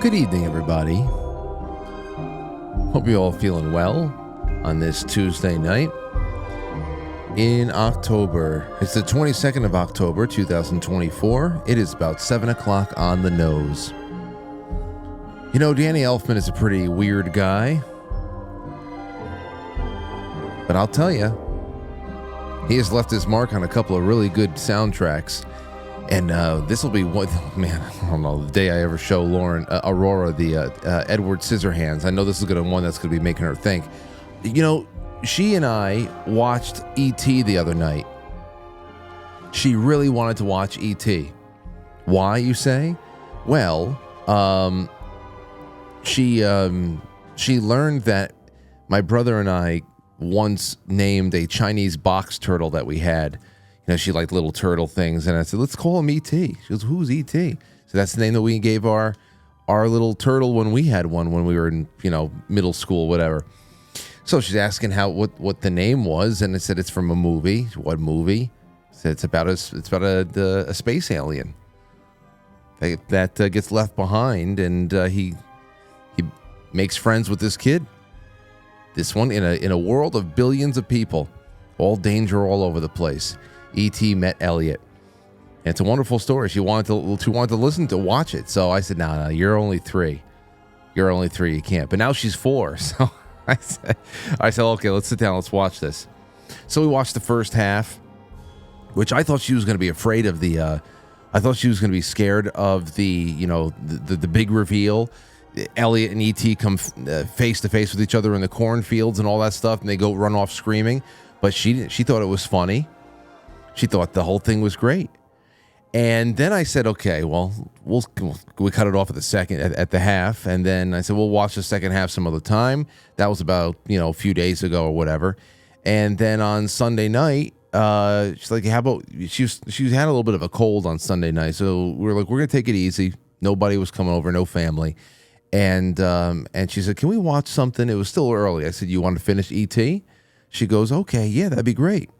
Good evening, everybody. Hope you're all feeling well on this Tuesday night in October. It's the 22nd of October, 2024. It is about 7 o'clock on the nose. You know, Danny Elfman is a pretty weird guy. But I'll tell you, he has left his mark on a couple of really good soundtracks. And this will be one, man, I don't know, the day I ever show Aurora the Edward Scissorhands. I know this is one that's going to be making her think. You know, she and I watched E.T. the other night. She really wanted to watch E.T. Why, you say? Well, she learned that my brother and I once named a Chinese box turtle that we had. You know, she liked little turtle things, and I said, let's call him E.T. She goes, who's E.T.? So that's the name that we gave our little turtle when we had one when we were in, middle school, whatever. So she's asking what the name was, and I said it's from a movie. What movie? I said it's about a space alien that gets left behind, and he makes friends with this kid. This one in a world of billions of people, all danger all over the place. E.T. met Elliot. And it's a wonderful story. She wanted to watch it. So I said, no, you're only 3. You're only 3. You can't. But now she's 4. So I said, okay, let's sit down. Let's watch this. So we watched the first half, which I thought she was going to be afraid of I thought she was going to be scared of the big reveal. Elliot and E.T. come face to face with each other in the cornfields and all that stuff, and they go run off screaming. But she thought it was funny. She thought the whole thing was great. And then I said, okay, well, we cut it off at the half. And then I said, we'll watch the second half some other time. That was about, a few days ago or whatever. And then on Sunday night, she's like, how about, she had a little bit of a cold on Sunday night. So we were like, we're going to take it easy. Nobody was coming over, no family. And she said, can we watch something? It was still early. I said, you want to finish E.T.? She goes, okay, yeah, that'd be great.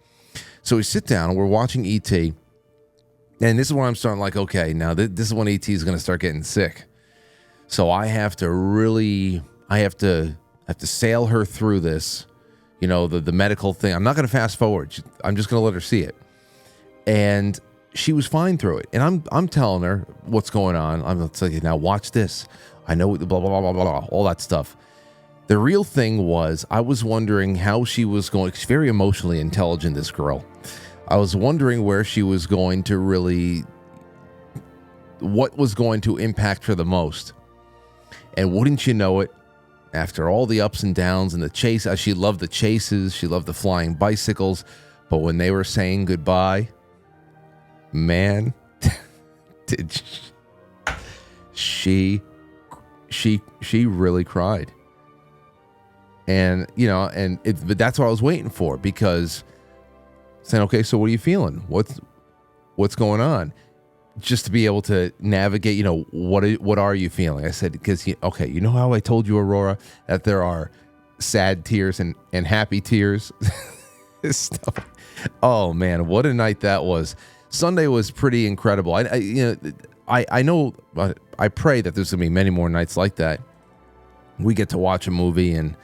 So we sit down and we're watching E.T. And this is where I'm starting like, okay, now this is when E.T. is going to start getting sick. So I have to sail her through this, the medical thing. I'm not going to fast forward. I'm just going to let her see it. And she was fine through it. And I'm telling her what's going on. I'm telling you, now watch this. I know blah, blah, blah, blah, blah, all that stuff. The real thing was, I was wondering how she was going. She's very emotionally intelligent, this girl. I was wondering where she was going to what was going to impact her the most. And wouldn't you know it, after all the ups and downs and the chase, she loved the chases, she loved the flying bicycles, but when they were saying goodbye, man, did she really cried. And, but that's what I was waiting for, because saying, okay, so what are you feeling? What's going on? Just to be able to navigate, what are you feeling? I said, because, okay, you know how I told you, Aurora, that there are sad tears and happy tears? Stuff. Oh, man, what a night that was. Sunday was pretty incredible. I know, I pray that there's going to be many more nights like that. We get to watch a movie and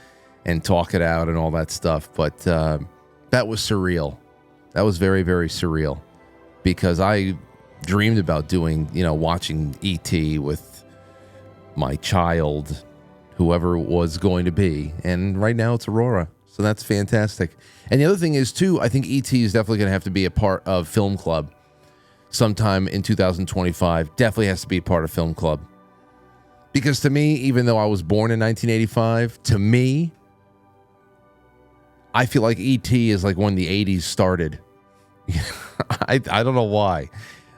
talk it out and all that stuff. But that was surreal. That was very, very surreal, because I dreamed about watching E.T. with my child, whoever it was going to be. And right now it's Aurora. So that's fantastic. And the other thing is, too, I think E.T. is definitely going to have to be a part of Film Club sometime in 2025. Definitely has to be a part of Film Club. Because to me, even though I was born in 1985, to me, I feel like E.T. is like when the 80s started. I don't know why.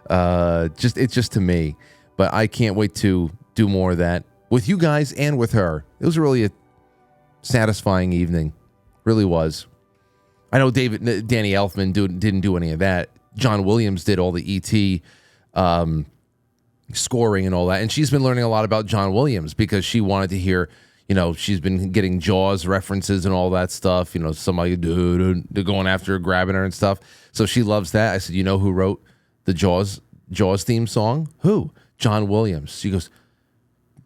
It's just to me. But I can't wait to do more of that with you guys and with her. It was really a satisfying evening. Really was. I know Danny Elfman didn't do any of that. John Williams did all the E.T. Scoring and all that. And she's been learning a lot about John Williams because she wanted to hear, she's been getting Jaws references and all that stuff. Somebody going after her, grabbing her and stuff. So she loves that. I said, you know who wrote the Jaws theme song? Who? John Williams. She goes,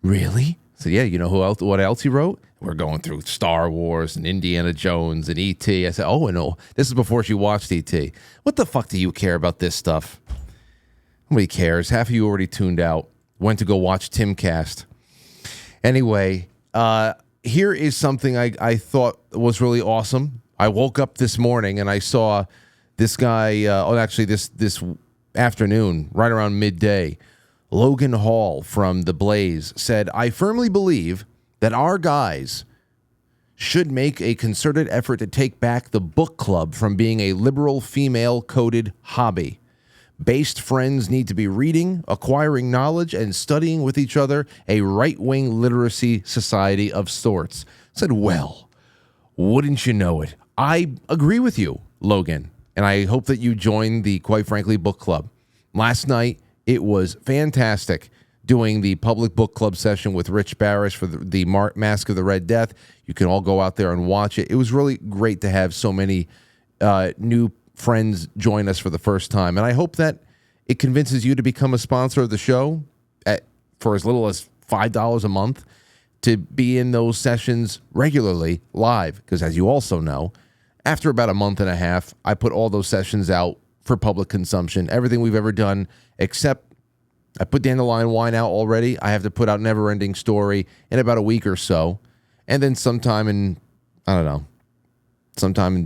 Really? So yeah, you know who else? What else he wrote? We're going through Star Wars and Indiana Jones and E.T. I said, oh no, this is before she watched E.T. What the fuck do you care about this stuff? Nobody cares. Half of you already tuned out. Went to go watch Timcast. Anyway, here is something I thought was really awesome. I woke up this morning and I saw this guy. This afternoon, right around midday, Logan Hall from The Blaze said, "I firmly believe that our guys should make a concerted effort to take back the book club from being a liberal female-coded hobby. Based friends need to be reading, acquiring knowledge, and studying with each other, a right-wing literacy society of sorts." I said, well, wouldn't you know it? I agree with you, Logan, and I hope that you join the Quite Frankly book club. Last night, it was fantastic doing the public book club session with Rich Barish for the Mask of the Red Death. You can all go out there and watch it. It was really great to have so many new friends join us for the first time. And I hope that it convinces you to become a sponsor of the show for as little as $5 a month to be in those sessions regularly live. Because as you also know, after about a month and a half, I put all those sessions out for public consumption. Everything we've ever done, except I put Dandelion Wine out already. I have to put out Neverending Story in about a week or so. And then sometime in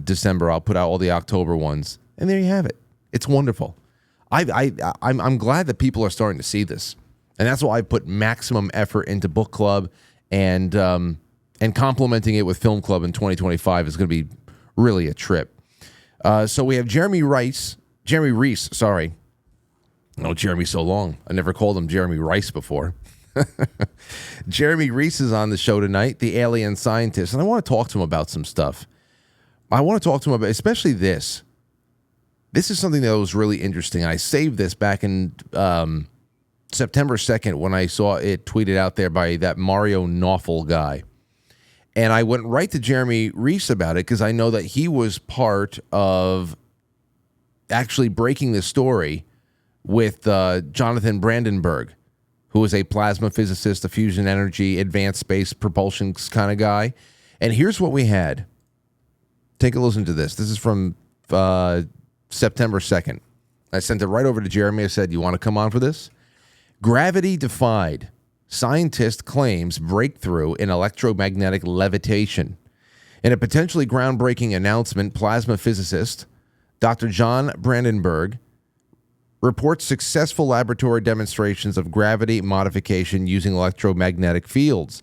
December, I'll put out all the October ones. And there you have it. It's wonderful. I'm glad that people are starting to see this. And that's why I put maximum effort into book club, and complementing it with film club in 2025 is going to be really a trip. So we have Jeremy Reese. Sorry. No, Jeremy so long. I never called him Jeremy Rice before. Jeremy Reese is on the show tonight, the alien scientist, and I want to talk to him about some stuff. I want to talk to him about especially this. This is something that was really interesting. I saved this back in September 2nd when I saw it tweeted out there by that Mario Nawful guy. And I went right to Jeremy Reese about it because I know that he was part of actually breaking the story with Jonathan Brandenburg, who is a plasma physicist, a fusion energy, advanced space propulsion kind of guy. And here's what we had. Take a listen to this. This is from September 2nd. I sent it right over to Jeremy. I said, you want to come on for this? Gravity defied. Scientist claims breakthrough in electromagnetic levitation. In a potentially groundbreaking announcement, plasma physicist Dr. John Brandenburg reports successful laboratory demonstrations of gravity modification using electromagnetic fields.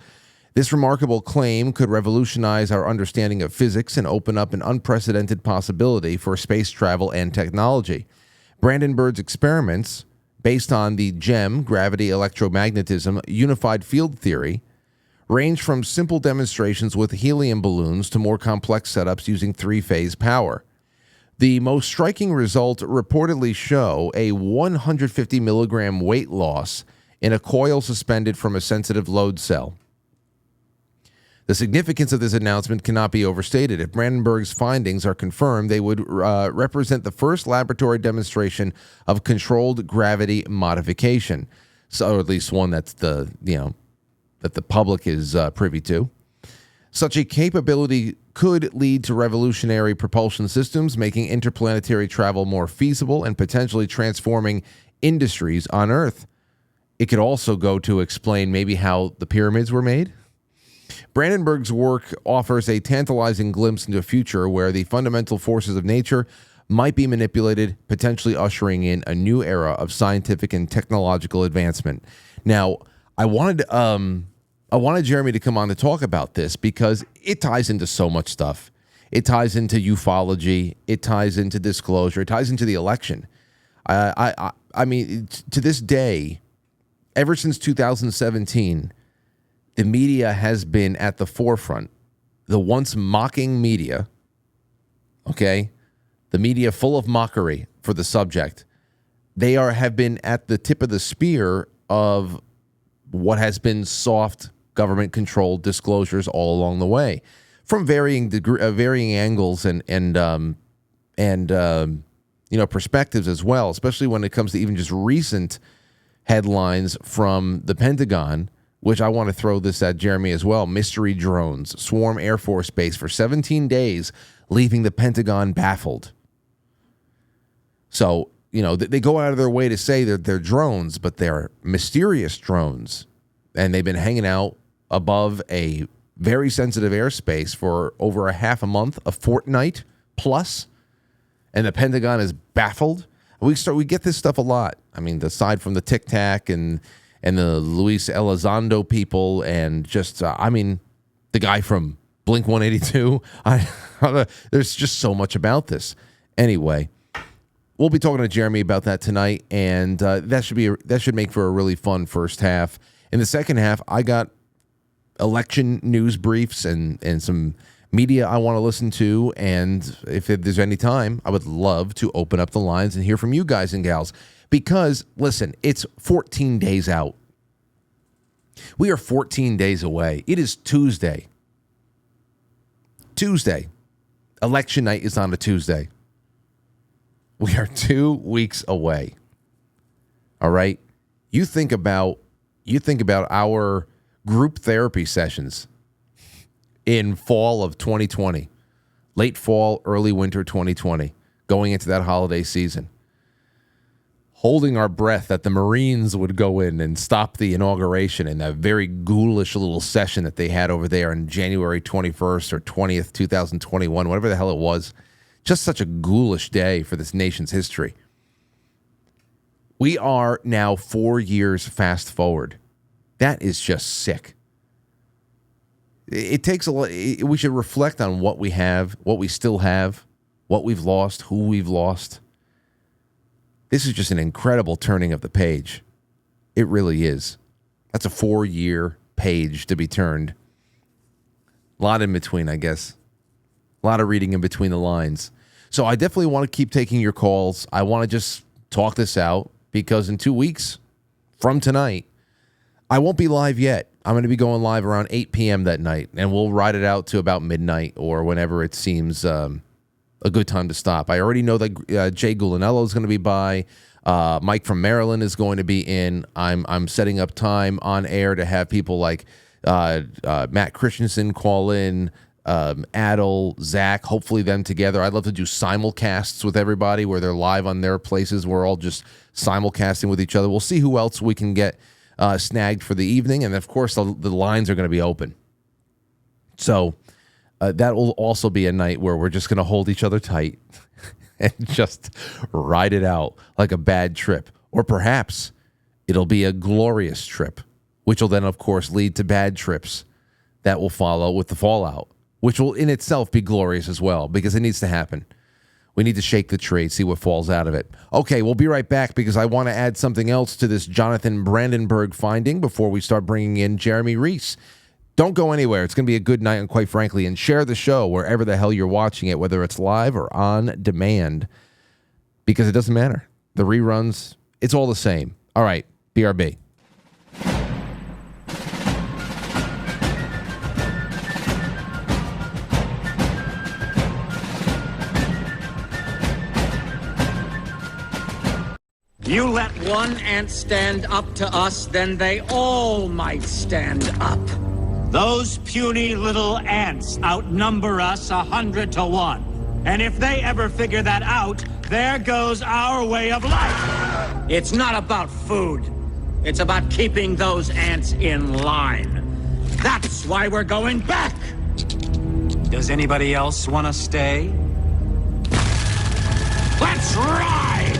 This remarkable claim could revolutionize our understanding of physics and open up an unprecedented possibility for space travel and technology. Brandenburg's experiments, based on the GEM, gravity electromagnetism unified field theory, range from simple demonstrations with helium balloons to more complex setups using three-phase power. The most striking result reportedly show a 150 milligram weight loss in a coil suspended from a sensitive load cell. The significance of this announcement cannot be overstated. If Brandenburg's findings are confirmed, they would represent the first laboratory demonstration of controlled gravity modification. So, or at least one that's that the public is privy to. Such a capability could lead to revolutionary propulsion systems, making interplanetary travel more feasible and potentially transforming industries on Earth. It could also go to explain maybe how the pyramids were made. Brandenburg's work offers a tantalizing glimpse into a future where the fundamental forces of nature might be manipulated, potentially ushering in a new era of scientific and technological advancement. Now, I wanted Jeremy to come on to talk about this because it ties into so much stuff. It ties into ufology. It ties into disclosure. It ties into the election. I mean, to this day, ever since 2017, the media has been at the forefront. The once mocking media, okay, the media full of mockery for the subject, they have been at the tip of the spear of what has been soft government-controlled disclosures all along the way, from varying angles and perspectives as well. Especially when it comes to even just recent headlines from the Pentagon, which I want to throw this at Jeremy as well. Mystery drones swarm Air Force Base for 17 days, leaving the Pentagon baffled. So, they go out of their way to say that they're drones, but they're mysterious drones. And they've been hanging out above a very sensitive airspace for over a half a month, a fortnight plus. And the Pentagon is baffled. We get this stuff a lot. I mean, aside from the Tic Tac and the Luis Elizondo people, and just, the guy from Blink 182. There's just so much about this. Anyway, we'll be talking to Jeremy about that tonight, and that should make for a really fun first half. In the second half, I got election news briefs and some media I want to listen to, and if there's any time, I would love to open up the lines and hear from you guys and gals. Because, listen, it's 14 days out. We are 14 days away. It is Tuesday. Election night is on a Tuesday. We are 2 weeks away. All right? You think about our group therapy sessions in fall of 2020, late fall, early winter 2020, going into that holiday season, holding our breath that the Marines would go in and stop the inauguration in that very ghoulish little session that they had over there on January 21st or 20th, 2021, whatever the hell it was. Just such a ghoulish day for this nation's history. We are now 4 years fast forward. That is just sick. It takes a lot. We should reflect on what we have, what we still have, what we've lost, who we've lost. This is just an incredible turning of the page. It really is. That's a 4-year page to be turned. A lot in between, I guess. A lot of reading in between the lines. So I definitely want to keep taking your calls. I want to just talk this out because in 2 weeks from tonight, I won't be live yet. I'm going to be going live around 8 p.m. that night, and we'll ride it out to about midnight or whenever it seems a good time to stop. I already know that Jay Gulinello is going to be by. Mike from Maryland is going to be in. I'm setting up time on air to have people like Matt Christensen call in, Adel, Zach, hopefully them together. I'd love to do simulcasts with everybody where they're live on their places. We're all just simulcasting with each other. We'll see who else we can get snagged for the evening. And, of course, the lines are going to be open. So that will also be a night where we're just going to hold each other tight and just ride it out like a bad trip. Or perhaps it'll be a glorious trip, which will then, of course, lead to bad trips that will follow with the fallout, which will in itself be glorious as well, because it needs to happen. We need to shake the tree, see what falls out of it. Okay, we'll be right back because I want to add something else to this Jonathan Brandenburg finding before we start bringing in Jeremy Reese. Don't go anywhere. It's going to be a good night, and quite frankly, and share the show wherever the hell you're watching it, whether it's live or on demand, because it doesn't matter. The reruns, it's all the same. All right, BRB. You let one ant stand up to us, then they all might stand up. Those puny little ants outnumber us 100 to 1. And if they ever figure that out, there goes our way of life. It's not about food. It's about keeping those ants in line. That's why we're going back. Does anybody else want to stay? Let's ride!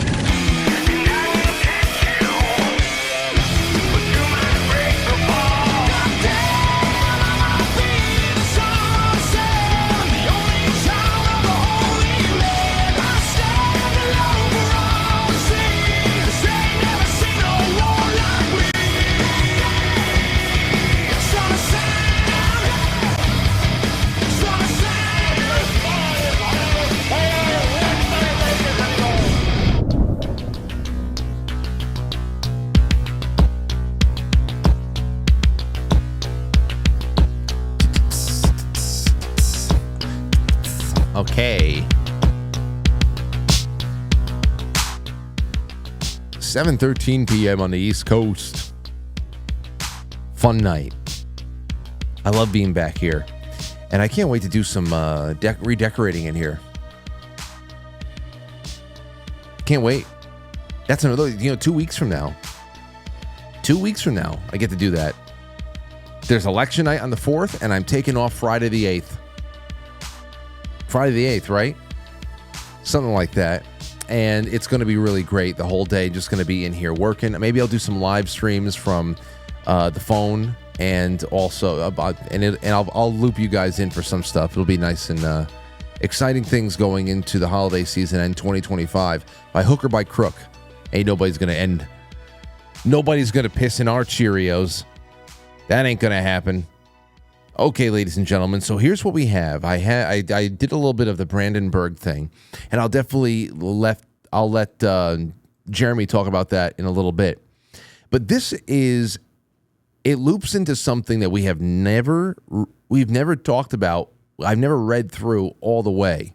Okay. 7:13 p.m. on the East Coast. Fun night. I love being back here. And I can't wait to do some redecorating in here. Can't wait. That's another, 2 weeks from now. 2 weeks from now, I get to do that. There's election night on the 4th, and I'm taking off Friday the 8th. Friday the 8th, right? Something like that. And it's going to be really great. The whole day just going to be in here working. Maybe I'll do some live streams from the phone, and also I'll loop you guys in for some stuff. It'll be nice and exciting things going into the holiday season and 2025. By hook or by crook, nobody's going to end. Nobody's going to piss in our Cheerios. That ain't going to happen. Okay, ladies and gentlemen, so here's what we have. I did a little bit of the Brandenburg thing, and I'll let Jeremy talk about that in a little bit. But it loops into something that we've never talked about. I've never read through all the way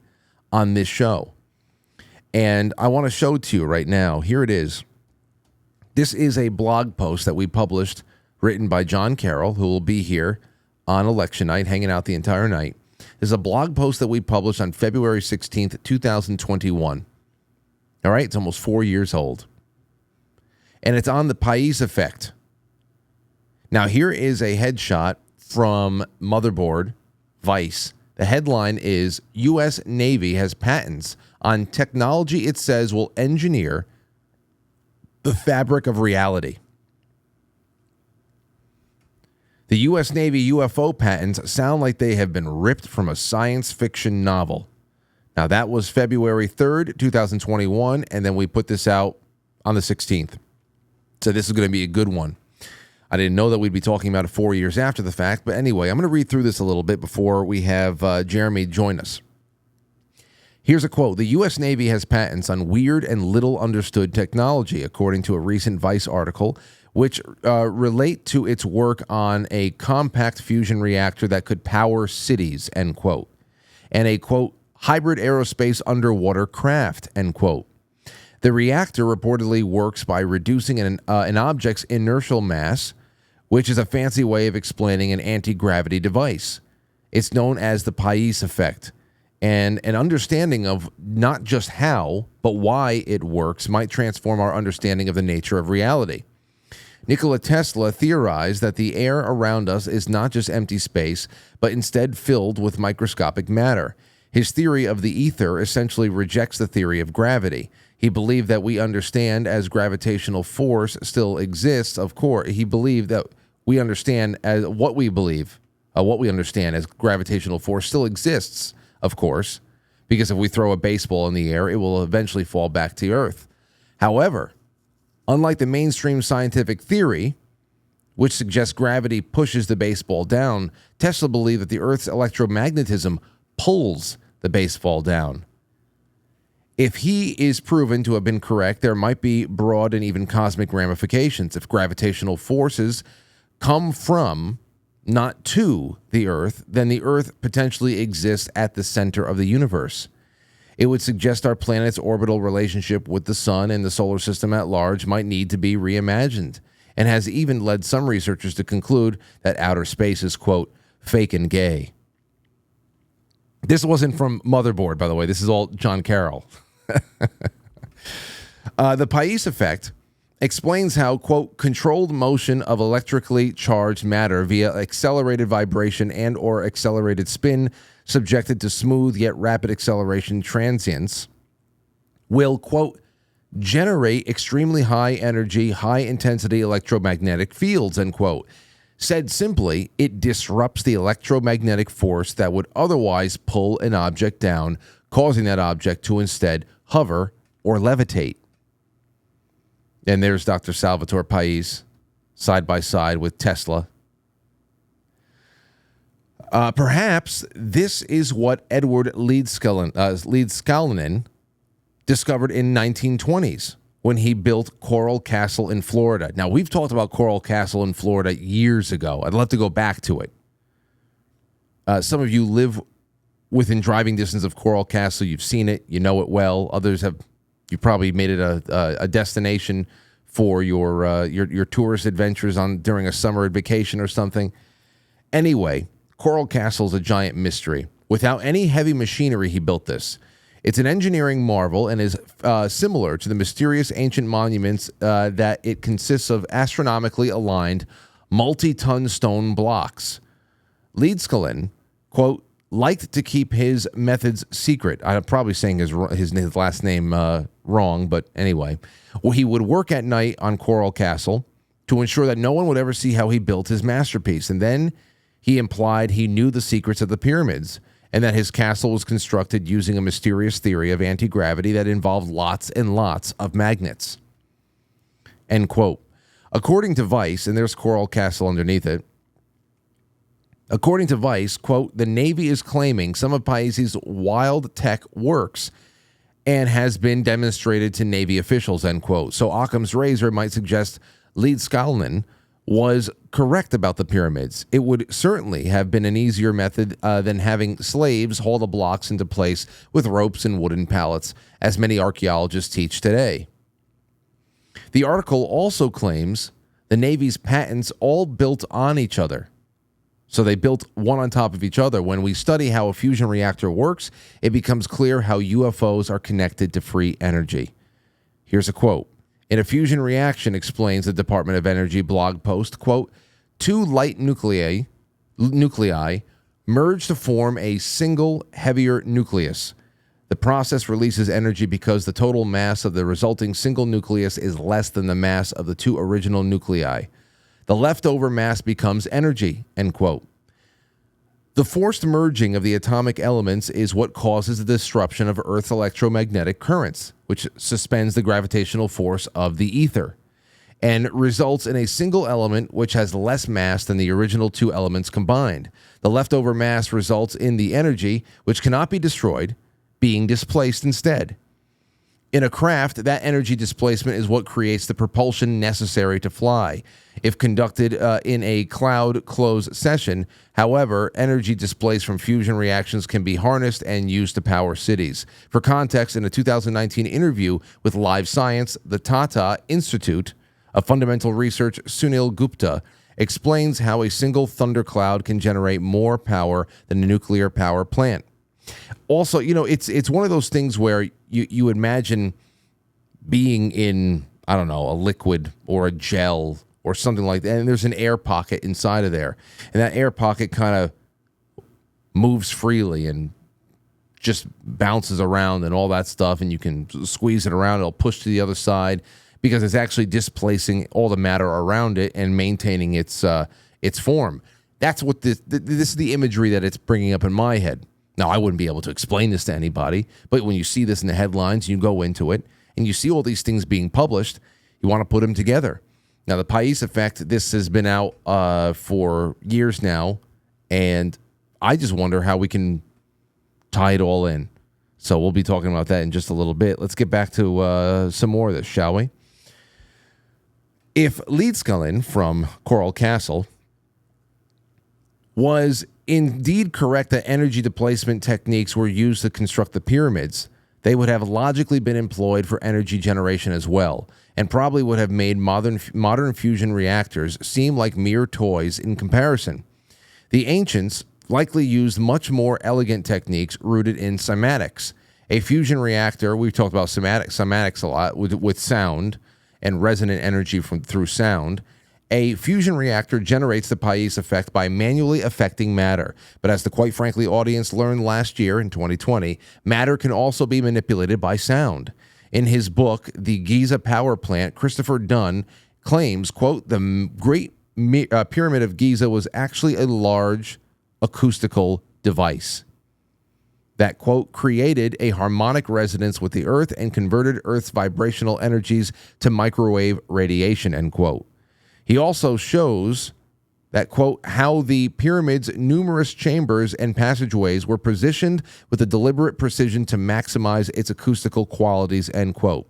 on this show. And I want to show it to you right now. Here it is. This is a blog post that we published, written by John Carroll, who will be here on election night, hanging out the entire night. There's a blog post that we published on February 16th, 2021. All right, it's almost 4 years old. And it's on the Pais Effect. Now, here is a headshot from Motherboard Vice. The headline is, U.S. Navy has patents on technology it says will engineer the fabric of reality. The U.S. Navy UFO patents sound like they have been ripped from a science fiction novel. Now, that was February 3rd, 2021, and then we put this out on the 16th. So this is going to be a good one. I didn't know that we'd be talking about it 4 years after the fact, but anyway, I'm going to read through this a little bit before we have Jeremy join us. Here's a quote. The U.S. Navy has patents on weird and little understood technology, according to a recent Vice article, which relate to its work on a compact fusion reactor that could power cities, end quote, and a, quote, hybrid aerospace underwater craft, end quote. The reactor reportedly works by reducing an object's inertial mass, which is a fancy way of explaining an anti-gravity device. It's known as the Pais Effect, and an understanding of not just how, but why it works might transform our understanding of the nature of reality. Nikola Tesla theorized that the air around us is not just empty space, but instead filled with microscopic matter. His theory of the ether essentially rejects the theory of gravity. He believed that we understand as gravitational force still exists. Of course, he believed that we understand as what we understand as gravitational force still exists, of course, because if we throw a baseball in the air, it will eventually fall back to Earth. However, unlike the mainstream scientific theory, which suggests gravity pushes the baseball down, Tesla believed that the Earth's electromagnetism pulls the baseball down. If he is proven to have been correct, there might be broad and even cosmic ramifications. If gravitational forces come from, not to, the Earth, then the Earth potentially exists at the center of the universe. It would suggest our planet's orbital relationship with the sun and the solar system at large might need to be reimagined, and has even led some researchers to conclude that outer space is, quote, fake and gay. This wasn't from Motherboard, by the way. This is all John Carroll. The Pais Effect explains how, quote, controlled motion of electrically charged matter via accelerated vibration and or accelerated spin subjected to smooth yet rapid acceleration transients will, quote, generate extremely high energy, high intensity electromagnetic fields, end quote. Said simply, it disrupts the electromagnetic force that would otherwise pull an object down, causing that object to instead hover or levitate. And there's Dr. Salvatore Pais, side by side with Tesla. Perhaps this is what Edward Leedskalnin discovered in 1920s when he built Coral Castle in Florida. Now, we've talked about Coral Castle in Florida years ago. I'd love to go back to it. Some of you live within driving distance of Coral Castle. You've seen it. You know it well. Others have. You probably made it a destination for your tourist adventures during a summer vacation or something. Anyway, Coral Castle is a giant mystery. Without any heavy machinery, he built this. It's an engineering marvel and is similar to the mysterious ancient monuments that it consists of astronomically aligned, multi-ton stone blocks. Leedskalnin, quote, liked to keep his methods secret. I'm probably saying his last name wrong, but anyway. Well, he would work at night on Coral Castle to ensure that no one would ever see how he built his masterpiece. And then he implied he knew the secrets of the pyramids and that his castle was constructed using a mysterious theory of anti-gravity that involved lots and lots of magnets. End quote. According to Vice, and there's Coral Castle underneath it, according to Vice, quote, the Navy is claiming some of Pais' wild tech works and has been demonstrated to Navy officials, end quote. So Occam's razor might suggest Leedskalnin was correct about the pyramids. It would certainly have been an easier method than having slaves haul the blocks into place with ropes and wooden pallets, as many archaeologists teach today. The article also claims the Navy's patents all built on each other. So they built one on top of each other. When we study how a fusion reactor works, it becomes clear how UFOs are connected to free energy. Here's a quote. In a fusion reaction, explains the Department of Energy blog post, quote, two light nuclei merge to form a single heavier nucleus. The process releases energy because the total mass of the resulting single nucleus is less than the mass of the two original nuclei. The leftover mass becomes energy, end quote. The forced merging of the atomic elements is what causes the disruption of Earth's electromagnetic currents, which suspends the gravitational force of the ether, and results in a single element which has less mass than the original two elements combined. The leftover mass results in the energy, which cannot be destroyed, being displaced instead. In a craft, that energy displacement is what creates the propulsion necessary to fly. If conducted in a cloud-closed session, however, energy displaced from fusion reactions can be harnessed and used to power cities. For context, in a 2019 interview with Live Science, the Tata Institute of Fundamental Research, Sunil Gupta, explains how a single thundercloud can generate more power than a nuclear power plant. Also, it's one of those things where you imagine being in, I don't know, a liquid or a gel or something like that, and there's an air pocket inside of there, and that air pocket kind of moves freely and just bounces around and all that stuff, and you can squeeze it around, it'll push to the other side because it's actually displacing all the matter around it and maintaining its form. That's what this is the imagery that it's bringing up in my head. Now, I wouldn't be able to explain this to anybody, but when you see this in the headlines, you go into it, and you see all these things being published, you want to put them together. Now, the Pais Effect, this has been out for years now, and I just wonder how we can tie it all in. So we'll be talking about that in just a little bit. Let's get back to some more of this, shall we? If Leedskalnin from Coral Castle was indeed correct that energy displacement techniques were used to construct the pyramids, they would have logically been employed for energy generation as well, and probably would have made modern fusion reactors seem like mere toys in comparison. The ancients likely used much more elegant techniques rooted in cymatics. A fusion reactor, we've talked about cymatics a lot, with sound and resonant energy through sound. A fusion reactor generates the Pais effect by manually affecting matter. But as the quite frankly audience learned last year in 2020, matter can also be manipulated by sound. In his book, The Giza Power Plant, Christopher Dunn claims, quote, the Great Pyramid of Giza was actually a large acoustical device that, quote, created a harmonic resonance with the Earth and converted Earth's vibrational energies to microwave radiation, end quote. He also shows that, quote, how the pyramid's numerous chambers and passageways were positioned with a deliberate precision to maximize its acoustical qualities, end quote.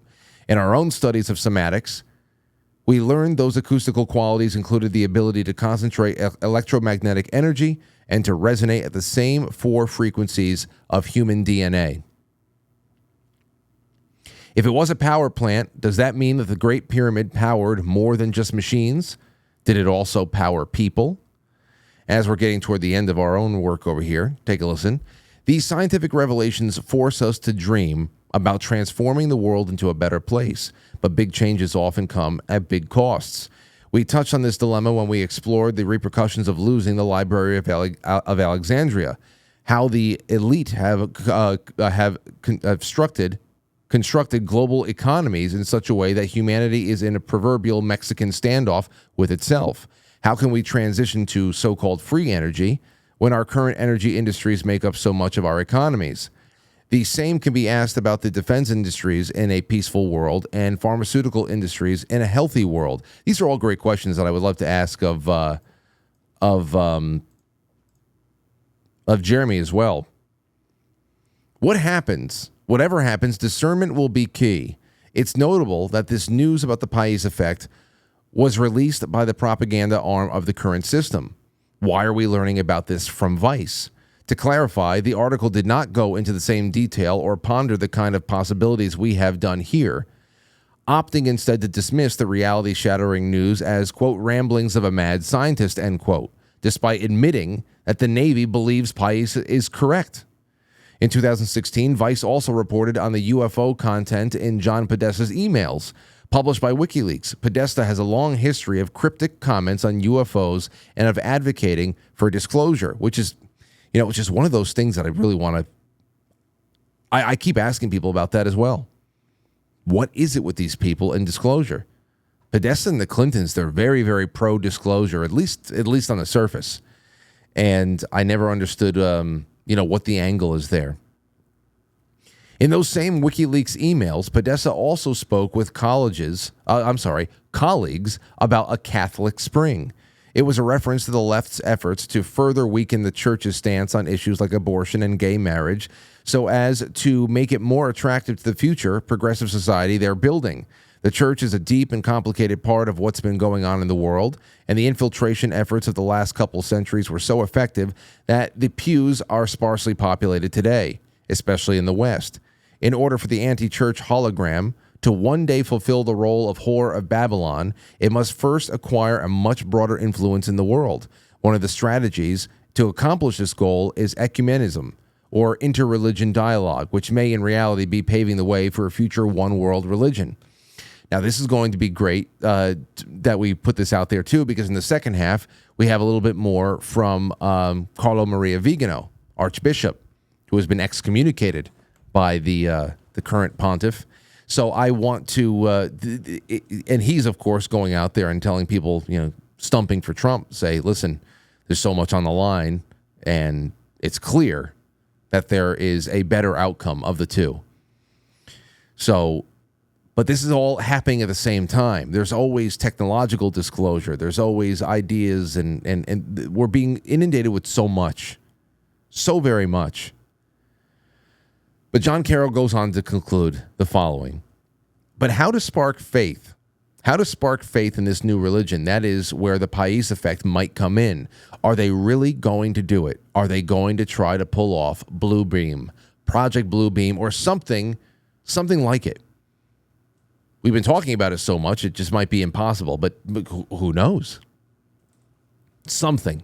In our own studies of cymatics, we learned those acoustical qualities included the ability to concentrate electromagnetic energy and to resonate at the same 4 frequencies of human DNA. If it was a power plant, does that mean that the Great Pyramid powered more than just machines? Did it also power people? As we're getting toward the end of our own work over here, take a listen. These scientific revelations force us to dream about transforming the world into a better place, but big changes often come at big costs. We touched on this dilemma when we explored the repercussions of losing the Library of Alexandria, how the elite have constructed global economies in such a way that humanity is in a proverbial Mexican standoff with itself. How can we transition to so-called free energy when our current energy industries make up so much of our economies? The same can be asked about the defense industries in a peaceful world and pharmaceutical industries in a healthy world. These are all great questions that I would love to ask of Jeremy as well. Whatever happens, discernment will be key. It's notable that this news about the Pais Effect was released by the propaganda arm of the current system. Why are we learning about this from Vice? To clarify, the article did not go into the same detail or ponder the kind of possibilities we have done here, opting instead to dismiss the reality-shattering news as, quote, ramblings of a mad scientist, end quote, despite admitting that the Navy believes Pais is correct. In 2016, Vice also reported on the UFO content in John Podesta's emails, published by WikiLeaks. Podesta has a long history of cryptic comments on UFOs and of advocating for disclosure, which is one of those things that I really want to... I keep asking people about that as well. What is it with these people and disclosure? Podesta and the Clintons, they're very, very pro-disclosure, at least on the surface. And I never understood, what the angle is there. In those same WikiLeaks emails, Podesta also spoke with colleagues about a Catholic Spring. It was a reference to the left's efforts to further weaken the church's stance on issues like abortion and gay marriage so as to make it more attractive to the future progressive society they're building. The church is a deep and complicated part of what's been going on in the world, and the infiltration efforts of the last couple centuries were so effective that the pews are sparsely populated today, especially in the West. In order for the anti-church hologram to one day fulfill the role of whore of Babylon, it must first acquire a much broader influence in the world. One of the strategies to accomplish this goal is ecumenism, or interreligion dialogue, which may in reality be paving the way for a future one-world religion. Now, this is going to be great that we put this out there, too, because in the second half, we have a little bit more from Carlo Maria Vigano, Archbishop, who has been excommunicated by the current pontiff. So I want to, and he's, of course, going out there and telling people, stumping for Trump, say, listen, there's so much on the line, and it's clear that there is a better outcome of the two. So, but this is all happening at the same time. There's always technological disclosure. There's always ideas, and we're being inundated with so much, so very much. But John Carroll goes on to conclude the following. But how to spark faith? How to spark faith in this new religion? That is where the Pais Effect might come in. Are they really going to do it? Are they going to try to pull off Blue Beam, Project Blue Beam, or something like it? We've been talking about it so much, it just might be impossible, but who knows? Something.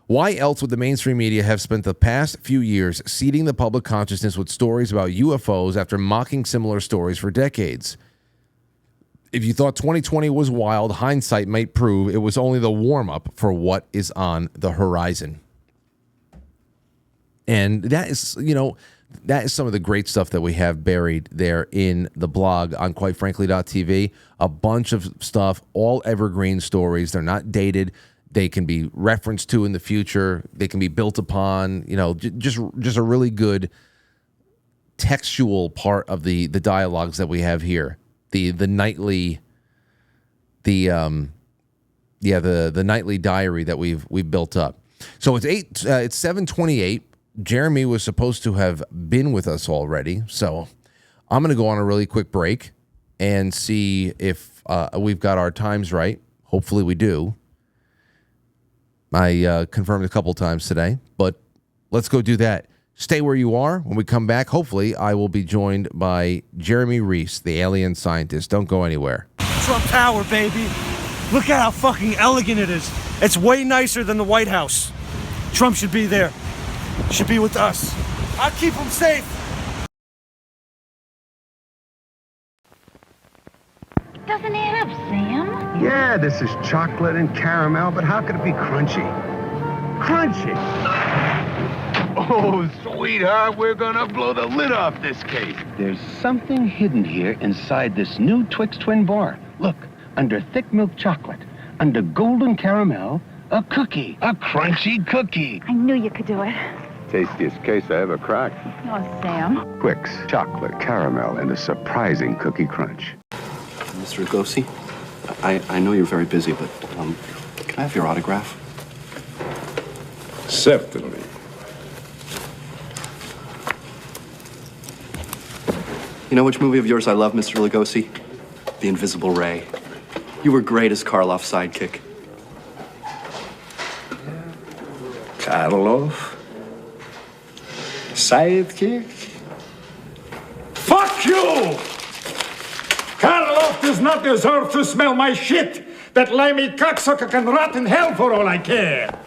Why else would the mainstream media have spent the past few years seeding the public consciousness with stories about UFOs after mocking similar stories for decades? If you thought 2020 was wild, hindsight might prove it was only the warm-up for what is on the horizon. And that is, that is some of the great stuff that we have buried there in the blog on quitefrankly.tv. A bunch of stuff, all evergreen stories. They're not dated. They can be referenced to in the future. They can be built upon, just a really good textual part of the dialogues that we have here. The nightly nightly diary that we've built up. So it's 7:28. Jeremy was supposed to have been with us already, so I'm going to go on a really quick break and see if we've got our times right. Hopefully we do. I confirmed a couple times today, but let's go do that. Stay where you are. When we come back, hopefully, I will be joined by Jeremy Reese, the alien scientist. Don't go anywhere. Trump Tower, baby. Look at how fucking elegant it is. It's way nicer than the White House. Trump should be there. Should be with us. I'll keep him safe. Doesn't add up, Sam. Yeah, this is chocolate and caramel, but how could it be crunchy? Crunchy! Oh, sweetheart, we're gonna blow the lid off this case. There's something hidden here inside this new Twix Twin bar. Look, under thick milk chocolate, under golden caramel, a cookie. A crunchy cookie. I knew you could do it. Tastiest case I ever cracked. Oh, Sam. Twix, chocolate, caramel, and a surprising cookie crunch. Mr. Lugosi, I know you're very busy, but can I have your autograph? Certainly. You know which movie of yours I love, Mr. Lugosi? The Invisible Ray. You were great as Karloff's sidekick. Karloff? Sidekick? Fuck you! Karloff does not deserve to smell my shit! That limey cocksucker can rot in hell for all I care!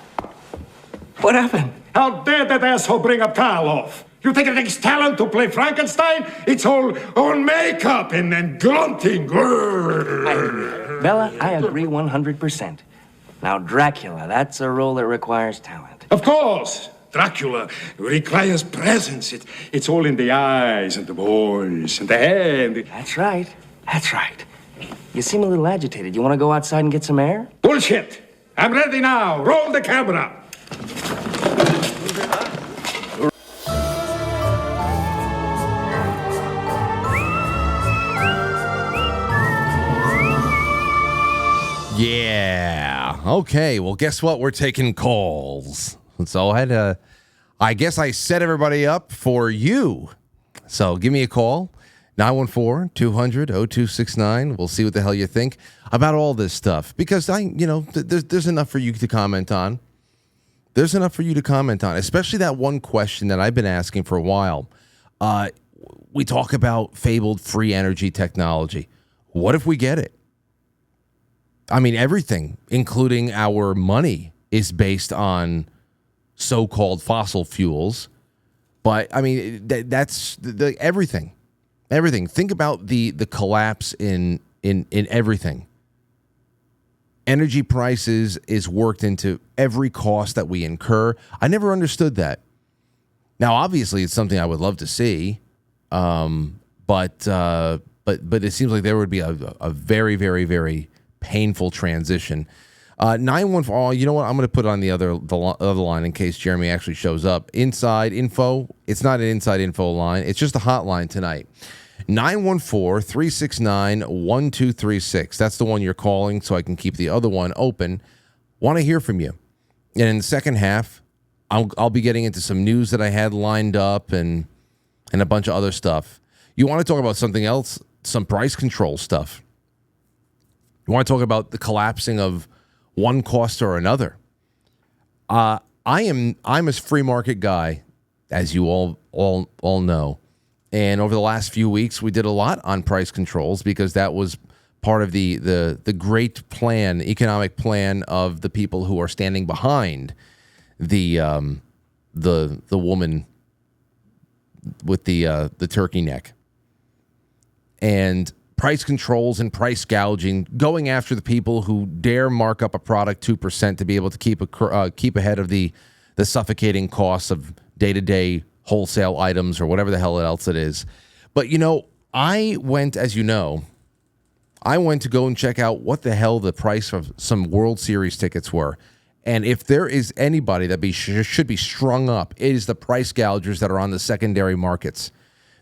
What happened? How dare that asshole bring up Karloff? You think it takes talent to play Frankenstein? It's all makeup and grunting. Bella, I agree 100%. Now, Dracula, that's a role that requires talent. Of course! Dracula requires presence. It's all in the eyes and the voice and the head. That's right. That's right. You seem a little agitated. You want to go outside and get some air? Bullshit! I'm ready now. Roll the camera. Yeah. Okay. Well, guess what? We're taking calls. So I guess I set everybody up for you. So give me a call. 914-200-0269. We'll see what the hell you think about all this stuff. Because there's enough for you to comment on. There's enough for you to comment on, especially that one question that I've been asking for a while. We talk about fabled free energy technology. What if we get it? I mean, everything, including our money, is based on so-called fossil fuels. But, I mean, that's everything. Everything. Think about the collapse in everything. Energy prices is worked into every cost that we incur. I never understood that. Now, obviously, it's something I would love to see, but it seems like there would be a very, very, very painful transition. 914. Oh, you know what? I'm going to put it on the other line in case Jeremy actually shows up. Inside info. It's not an inside info line. It's just a hotline tonight. 914-369-1236. That's the one you're calling, so I can keep the other one open. Want to hear from you. And in the second half, I'll be getting into some news that I had lined up and a bunch of other stuff. You want to talk about something else? Some price control stuff. You want to talk about the collapsing of one cost or another? I'm a free market guy, as you all know. And over the last few weeks, we did a lot on price controls because that was part of the great plan, economic plan of the people who are standing behind the woman with the turkey neck. And price controls and price gouging, going after the people who dare mark up a product 2% to be able to keep ahead of the suffocating costs of day-to-day wholesale items or whatever the hell else it is. But, I went to go and check out what the hell the price of some World Series tickets were. And if there is anybody that should be strung up, it is the price gougers that are on the secondary markets.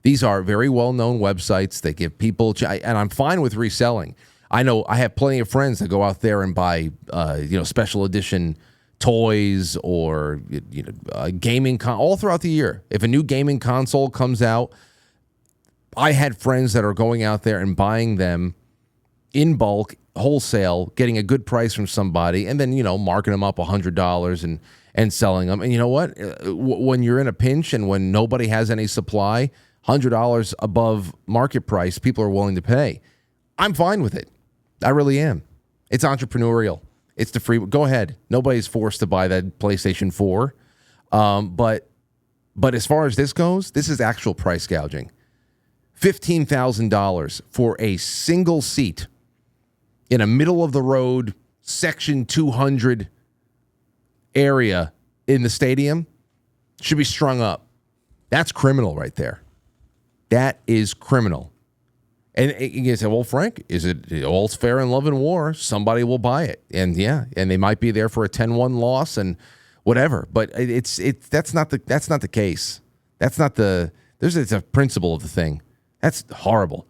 These are very well-known websites. They give people, and I'm fine with reselling. I know I have plenty of friends that go out there and buy, special edition toys or gaming all throughout the year. If a new gaming console comes out, I had friends that are going out there and buying them in bulk wholesale, getting a good price from somebody, and then, marking them up $100 and selling them. And you know what? When you're in a pinch and when nobody has any supply, $100 above market price, people are willing to pay. I'm fine with it. I really am. It's entrepreneurial. It's the free. Go ahead. Nobody's forced to buy that PlayStation 4. But as far as this goes, this is actual price gouging. $15,000 for a single seat in a middle of the road section 200 area in the stadium should be strung up. That's criminal right there. That is criminal. And you can say, well, Frank, is it all's fair in love and war? Somebody will buy it. And and they might be there for a 10-1 loss and whatever. But that's not the case. It's a principle of the thing. That's horrible.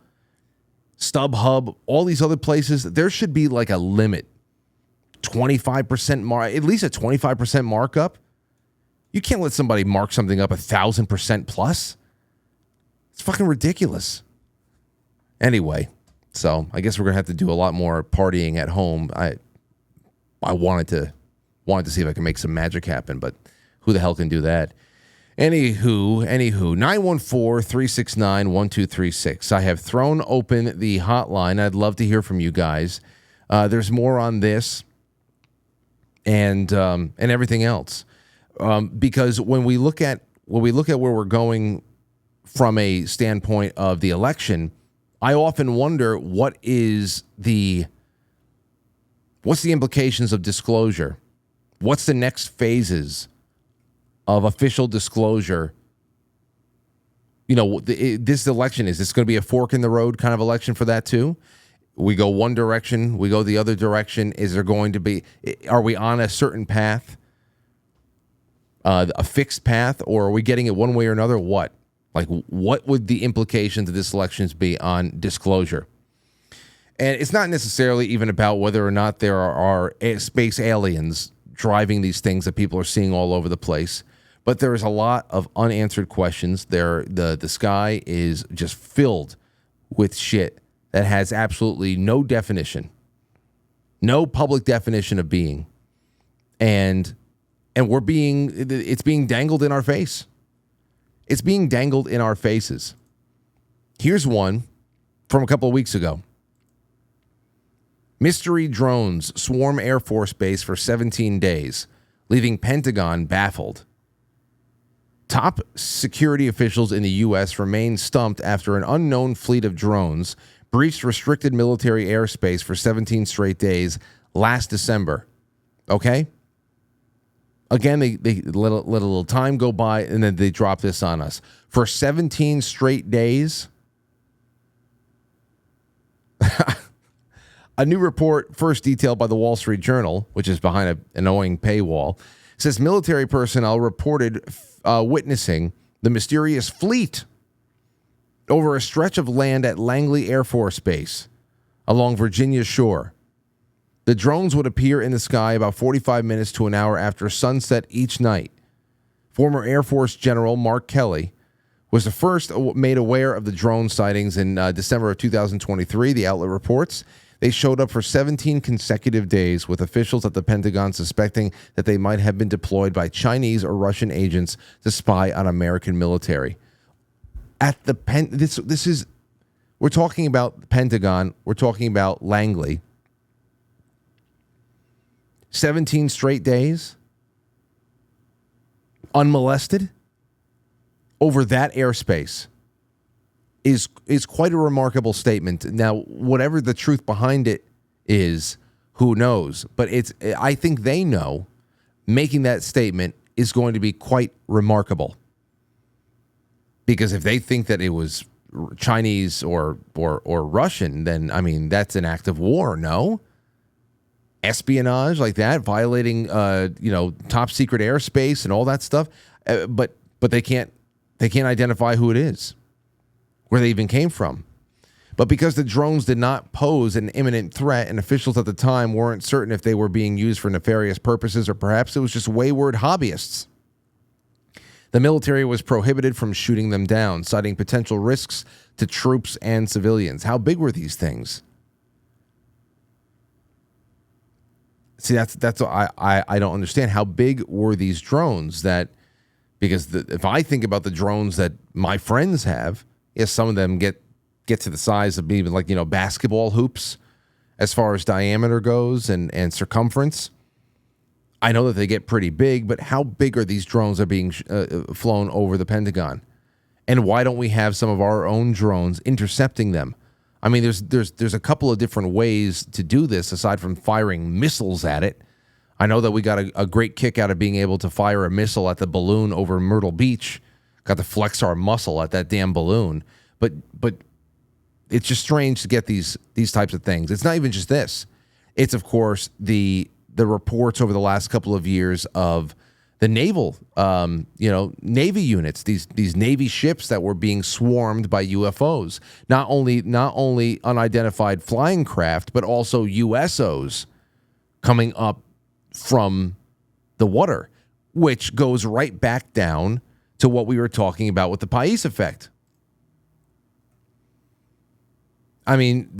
StubHub, all these other places, there should be like a limit. 25% at least a 25% markup. You can't let somebody mark something up 1,000% plus. It's fucking ridiculous. Anyway, so I guess we're gonna have to do a lot more partying at home. I wanted to see if I can make some magic happen, but who the hell can do that? Anywho, 914-369-1236. I have thrown open the hotline. I'd love to hear from you guys. There's more on this and everything else, because when we look at where we're going from a standpoint of the election, I often wonder what's the implications of disclosure? What's the next phases of official disclosure? This election, is this going to be a fork in the road kind of election for that too? We go one direction, we go the other direction. Are we on a certain path, a fixed path, or are we getting it one way or another? What would the implications of this elections be on disclosure? And it's not necessarily even about whether or not there are space aliens driving these things that people are seeing all over the place, but there is a lot of unanswered questions. The sky is just filled with shit that has absolutely no definition, no public definition of being, and it's being dangled in our face. It's being dangled in our faces. Here's one from a couple of weeks ago. Mystery drones swarm Air Force Base for 17 days, leaving Pentagon baffled. Top security officials in the U.S. remain stumped after an unknown fleet of drones breached restricted military airspace for 17 straight days last December. Okay? Again, they let a little time go by, and then they drop this on us. For 17 straight days, a new report, first detailed by the Wall Street Journal, which is behind an annoying paywall, says military personnel reported witnessing the mysterious fleet over a stretch of land at Langley Air Force Base along Virginia's shore. The drones would appear in the sky about 45 minutes to an hour after sunset each night. Former Air Force General Mark Kelly was the first made aware of the drone sightings in December of 2023, the outlet reports. They showed up for 17 consecutive days, with officials at the Pentagon suspecting that they might have been deployed by Chinese or Russian agents to spy on American military. At the we're talking about the Pentagon, we're talking about Langley. 17 straight days, unmolested, over that airspace is quite a remarkable statement. Now, whatever the truth behind it is, who knows? But I think they know making that statement is going to be quite remarkable. Because if they think that it was Chinese or Russian, then, I mean, that's an act of war, no? Espionage like that, violating top secret airspace and all that stuff, but they can't identify who it is, where they even came from. But because the drones did not pose an imminent threat, and officials at the time weren't certain if they were being used for nefarious purposes or perhaps it was just wayward hobbyists, the military was prohibited from shooting them down, citing potential risks to troops and civilians. How big were these things? See, that's I don't understand. How big were these drones? Because if I think about the drones that my friends have, yes, some of them get to the size of even like, basketball hoops as far as diameter goes and circumference. I know that they get pretty big, but how big are these drones that are being flown over the Pentagon? And why don't we have some of our own drones intercepting them? I mean, there's a couple of different ways to do this aside from firing missiles at it. I know that we got a great kick out of being able to fire a missile at the balloon over Myrtle Beach. Got to flex our muscle at that damn balloon. But it's just strange to get these types of things. It's not even just this. It's, of course, the reports over the last couple of years of the naval, Navy units, these Navy ships that were being swarmed by UFOs. Not only unidentified flying craft, but also USOs coming up from the water, which goes right back down to what we were talking about with the Pais Effect. I mean,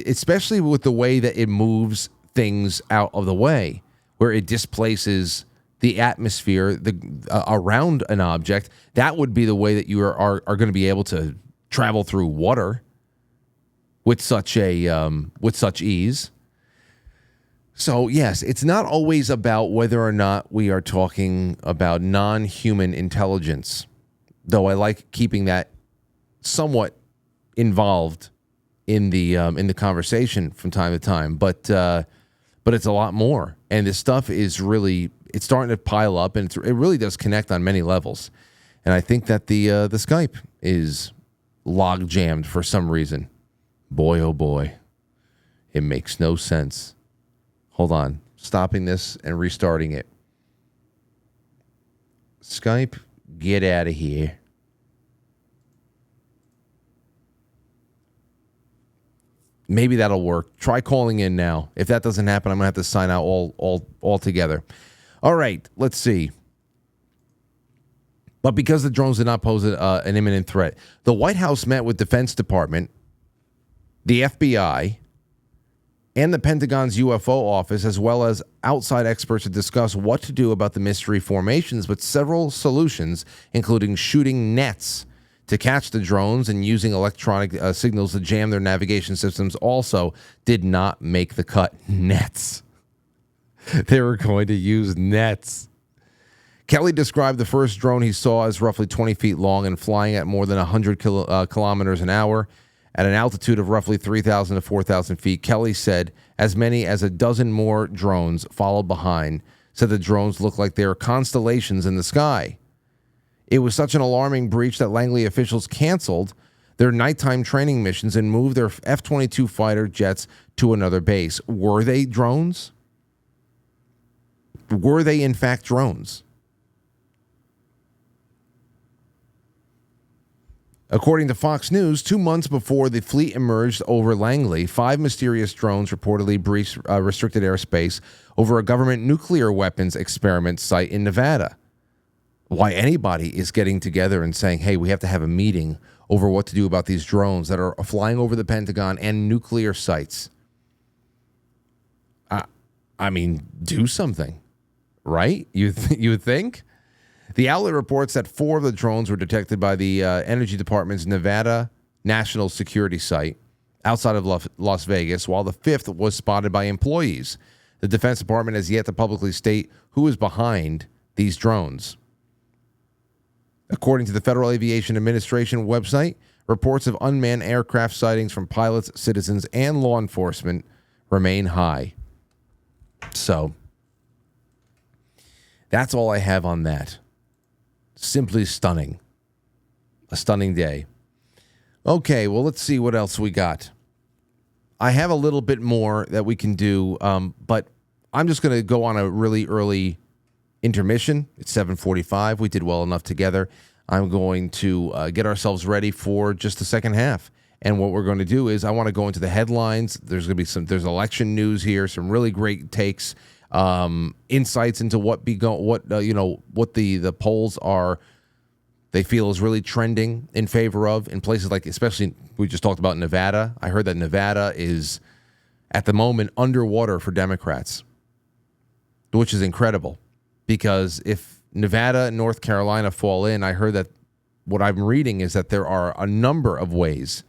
especially with the way that it moves things out of the way, where it displaces the atmosphere around an object, that would be the way that you are going to be able to travel through water with such ease. So yes, it's not always about whether or not we are talking about non-human intelligence, though I like keeping that somewhat involved in the conversation from time to time. But it's a lot more, and this stuff is really, it's starting to pile up, and it really does connect on many levels. And I think that the Skype is log jammed for some reason. Boy, oh boy, it makes no sense. Hold on, stopping this and restarting it. Skype, get out of here. Maybe that'll work. Try calling in now. If that doesn't happen, I'm going to have to sign out all together. All right, let's see. But because the drones did not pose an imminent threat, the White House met with Defense Department, the FBI, and the Pentagon's UFO office, as well as outside experts to discuss what to do about the mystery formations, but several solutions, including shooting nets to catch the drones and using electronic signals to jam their navigation systems, also did not make the cut. Nets. They were going to use nets. Kelly described the first drone he saw as roughly 20 feet long and flying at more than 100 kilometers an hour at an altitude of roughly 3,000 to 4,000 feet. Kelly said as many as a dozen more drones followed behind, said the drones looked like they were constellations in the sky. It was such an alarming breach that Langley officials canceled their nighttime training missions and moved their F-22 fighter jets to another base. Were they drones? Were they, in fact, drones? According to Fox News, 2 months before the fleet emerged over Langley, 5 mysterious drones reportedly breached restricted airspace over a government nuclear weapons experiment site in Nevada. Why anybody is getting together and saying, hey, we have to have a meeting over what to do about these drones that are flying over the Pentagon and nuclear sites. I mean, do something, right? You would think? The outlet reports that 4 of the drones were detected by the Energy Department's Nevada National Security Site outside of Las Vegas, while the 5th was spotted by employees. The Defense Department has yet to publicly state who is behind these drones. According to the Federal Aviation Administration website, reports of unmanned aircraft sightings from pilots, citizens, and law enforcement remain high. So, that's all I have on that. Simply stunning. A stunning day. Okay, well, let's see what else we got. I have a little bit more that we can do, but I'm just going to go on a really early intermission. It's 7:45. We did well enough together. I'm going to get ourselves ready for just the second half. And what we're going to do is I want to go into the headlines. There's going to be there's election news here, some really great takes, insights into what the polls are. They feel is really trending in favor of in places like, especially we just talked about Nevada. I heard that Nevada is at the moment underwater for Democrats. which is incredible because if Nevada and North Carolina fall in, I heard that what I'm reading is that there are a number of ways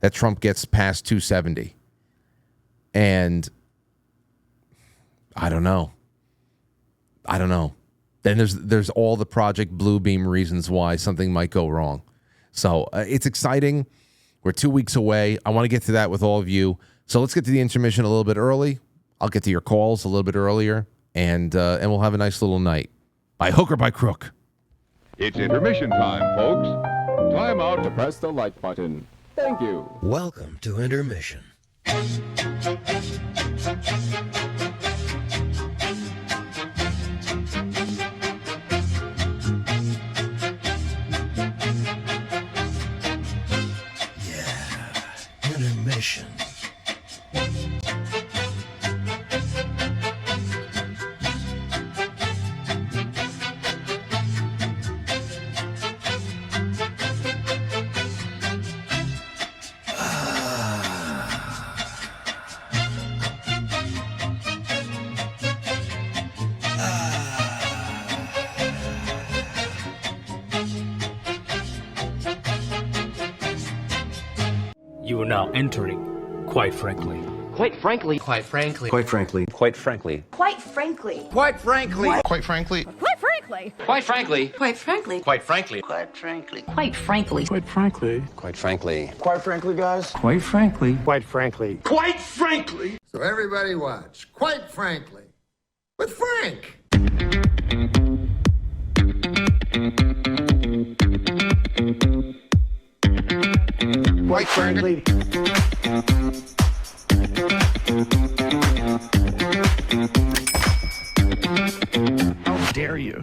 that Trump gets past 270. And I don't know. Then there's all the Project Bluebeam reasons why something might go wrong. So it's exciting. We're 2 weeks away. I want to get to that with all of you. So let's get to the intermission a little bit early. I'll get to your calls a little bit earlier, and we'll have a nice little night. By hook or by crook. It's intermission time, folks. Time out to press the like button. Thank you. Welcome to intermission. Yeah, intermission. You are now entering, quite frankly. Quite frankly. Quite frankly. Quite frankly. Quite frankly. Quite frankly. Quite frankly. Quite frankly. Quite frankly. Quite frankly. Quite frankly. Quite frankly. Quite frankly. Quite frankly. Quite frankly. Quite frankly. Quite frankly, guys. Quite frankly. Quite frankly. Quite frankly. So everybody watch. Quite frankly. With Frank. Quite frankly. How dare you?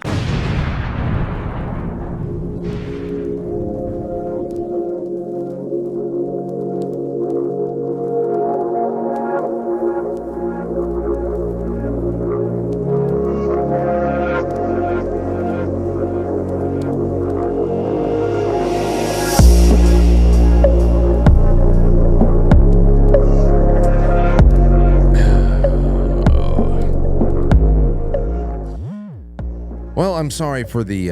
Well, I'm sorry for the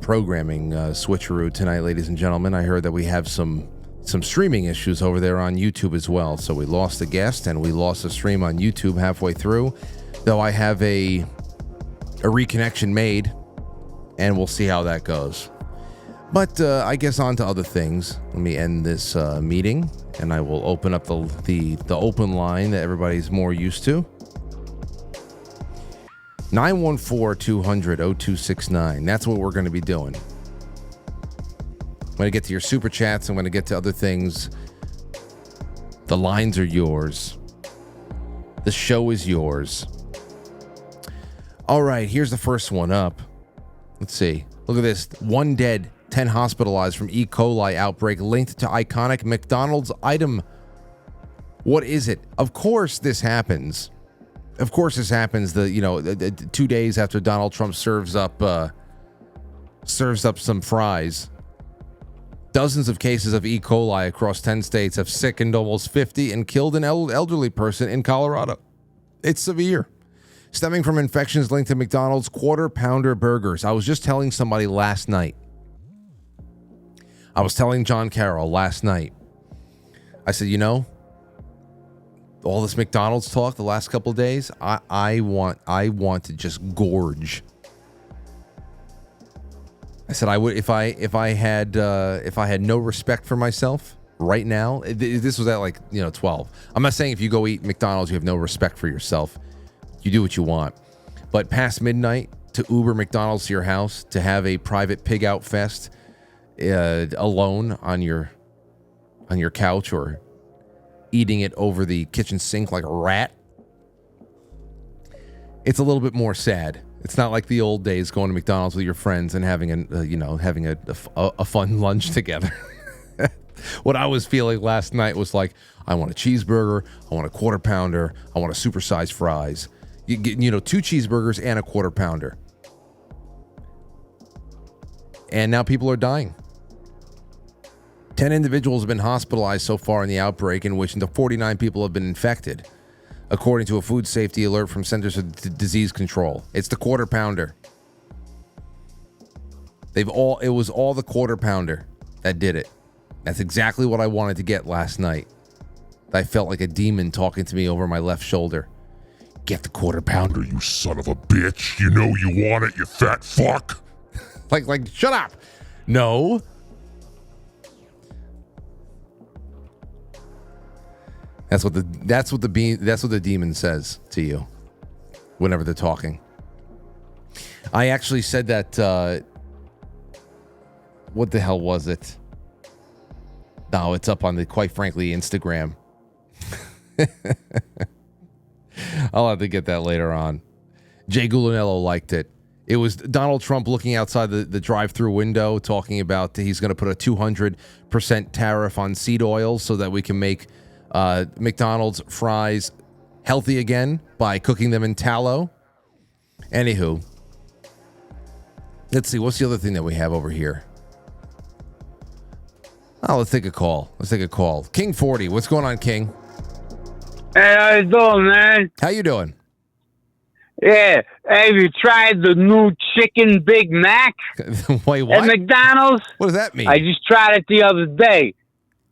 programming switcheroo tonight, ladies and gentlemen. I heard that we have some streaming issues over there on YouTube as well. So we lost a guest and we lost a stream on YouTube halfway through. Though I have a reconnection made, and we'll see how that goes. But I guess on to other things. Let me end this meeting, and I will open up the open line that everybody's more used to. 914-200-0269. That's what we're going to be doing. I'm going to get to your super chats. I'm going to get to other things. The lines are yours. The show is yours. All right, here's the first one up. Let's see. Look at this. 1 dead, 10 hospitalized from E. coli outbreak linked to iconic McDonald's item. What is it? Of course this happens. Of course this happens. 2 days after Donald Trump serves up some fries. Dozens of cases of E. coli across 10 states have sickened almost 50 and killed an elderly person in Colorado. It's severe. Stemming from infections linked to McDonald's quarter-pounder burgers. I was just telling somebody last night. I was telling John Carroll last night. I said, all this McDonald's talk the last couple of days, I want to just gorge. I said I would if I had no respect for myself right now. This was at 12. I'm not saying if you go eat McDonald's you have no respect for yourself. You do what you want. But past midnight to Uber McDonald's to your house to have a private pig out fest alone on your couch or eating it over the kitchen sink like a rat. It's a little bit more sad. It's not like the old days going to McDonald's with your friends and having a fun lunch together. What I was feeling last night was like, I want a cheeseburger, I want a quarter pounder, I want a supersized fries. You get 2 cheeseburgers and a quarter pounder. And now people are dying. 10 individuals have been hospitalized so far in the outbreak, in which 49 people have been infected. according to a food safety alert from Centers for Disease Control. It's the quarter pounder. It was all the quarter pounder that did it. That's exactly what I wanted to get last night. I felt like a demon talking to me over my left shoulder. Get the quarter pounder, you son of a bitch. You know you want it, you fat fuck. like, shut up. No. That's what the demon says to you whenever they're talking. I actually said that. What the hell was it? No, it's up on the, quite frankly, Instagram. I'll have to get that later on. Jay Gulanello liked it. It was Donald Trump looking outside the drive-through window talking about he's going to put a 200% tariff on seed oils so that we can make McDonald's fries healthy again by cooking them in tallow. Anywho, let's see. What's the other thing that we have over here? Oh, let's take a call. King 40. What's going on, King? Hey, how you doing, man? How you doing? Yeah. Have you tried the new chicken Big Mac? Wait, what? At McDonald's? What does that mean? I just tried it the other day.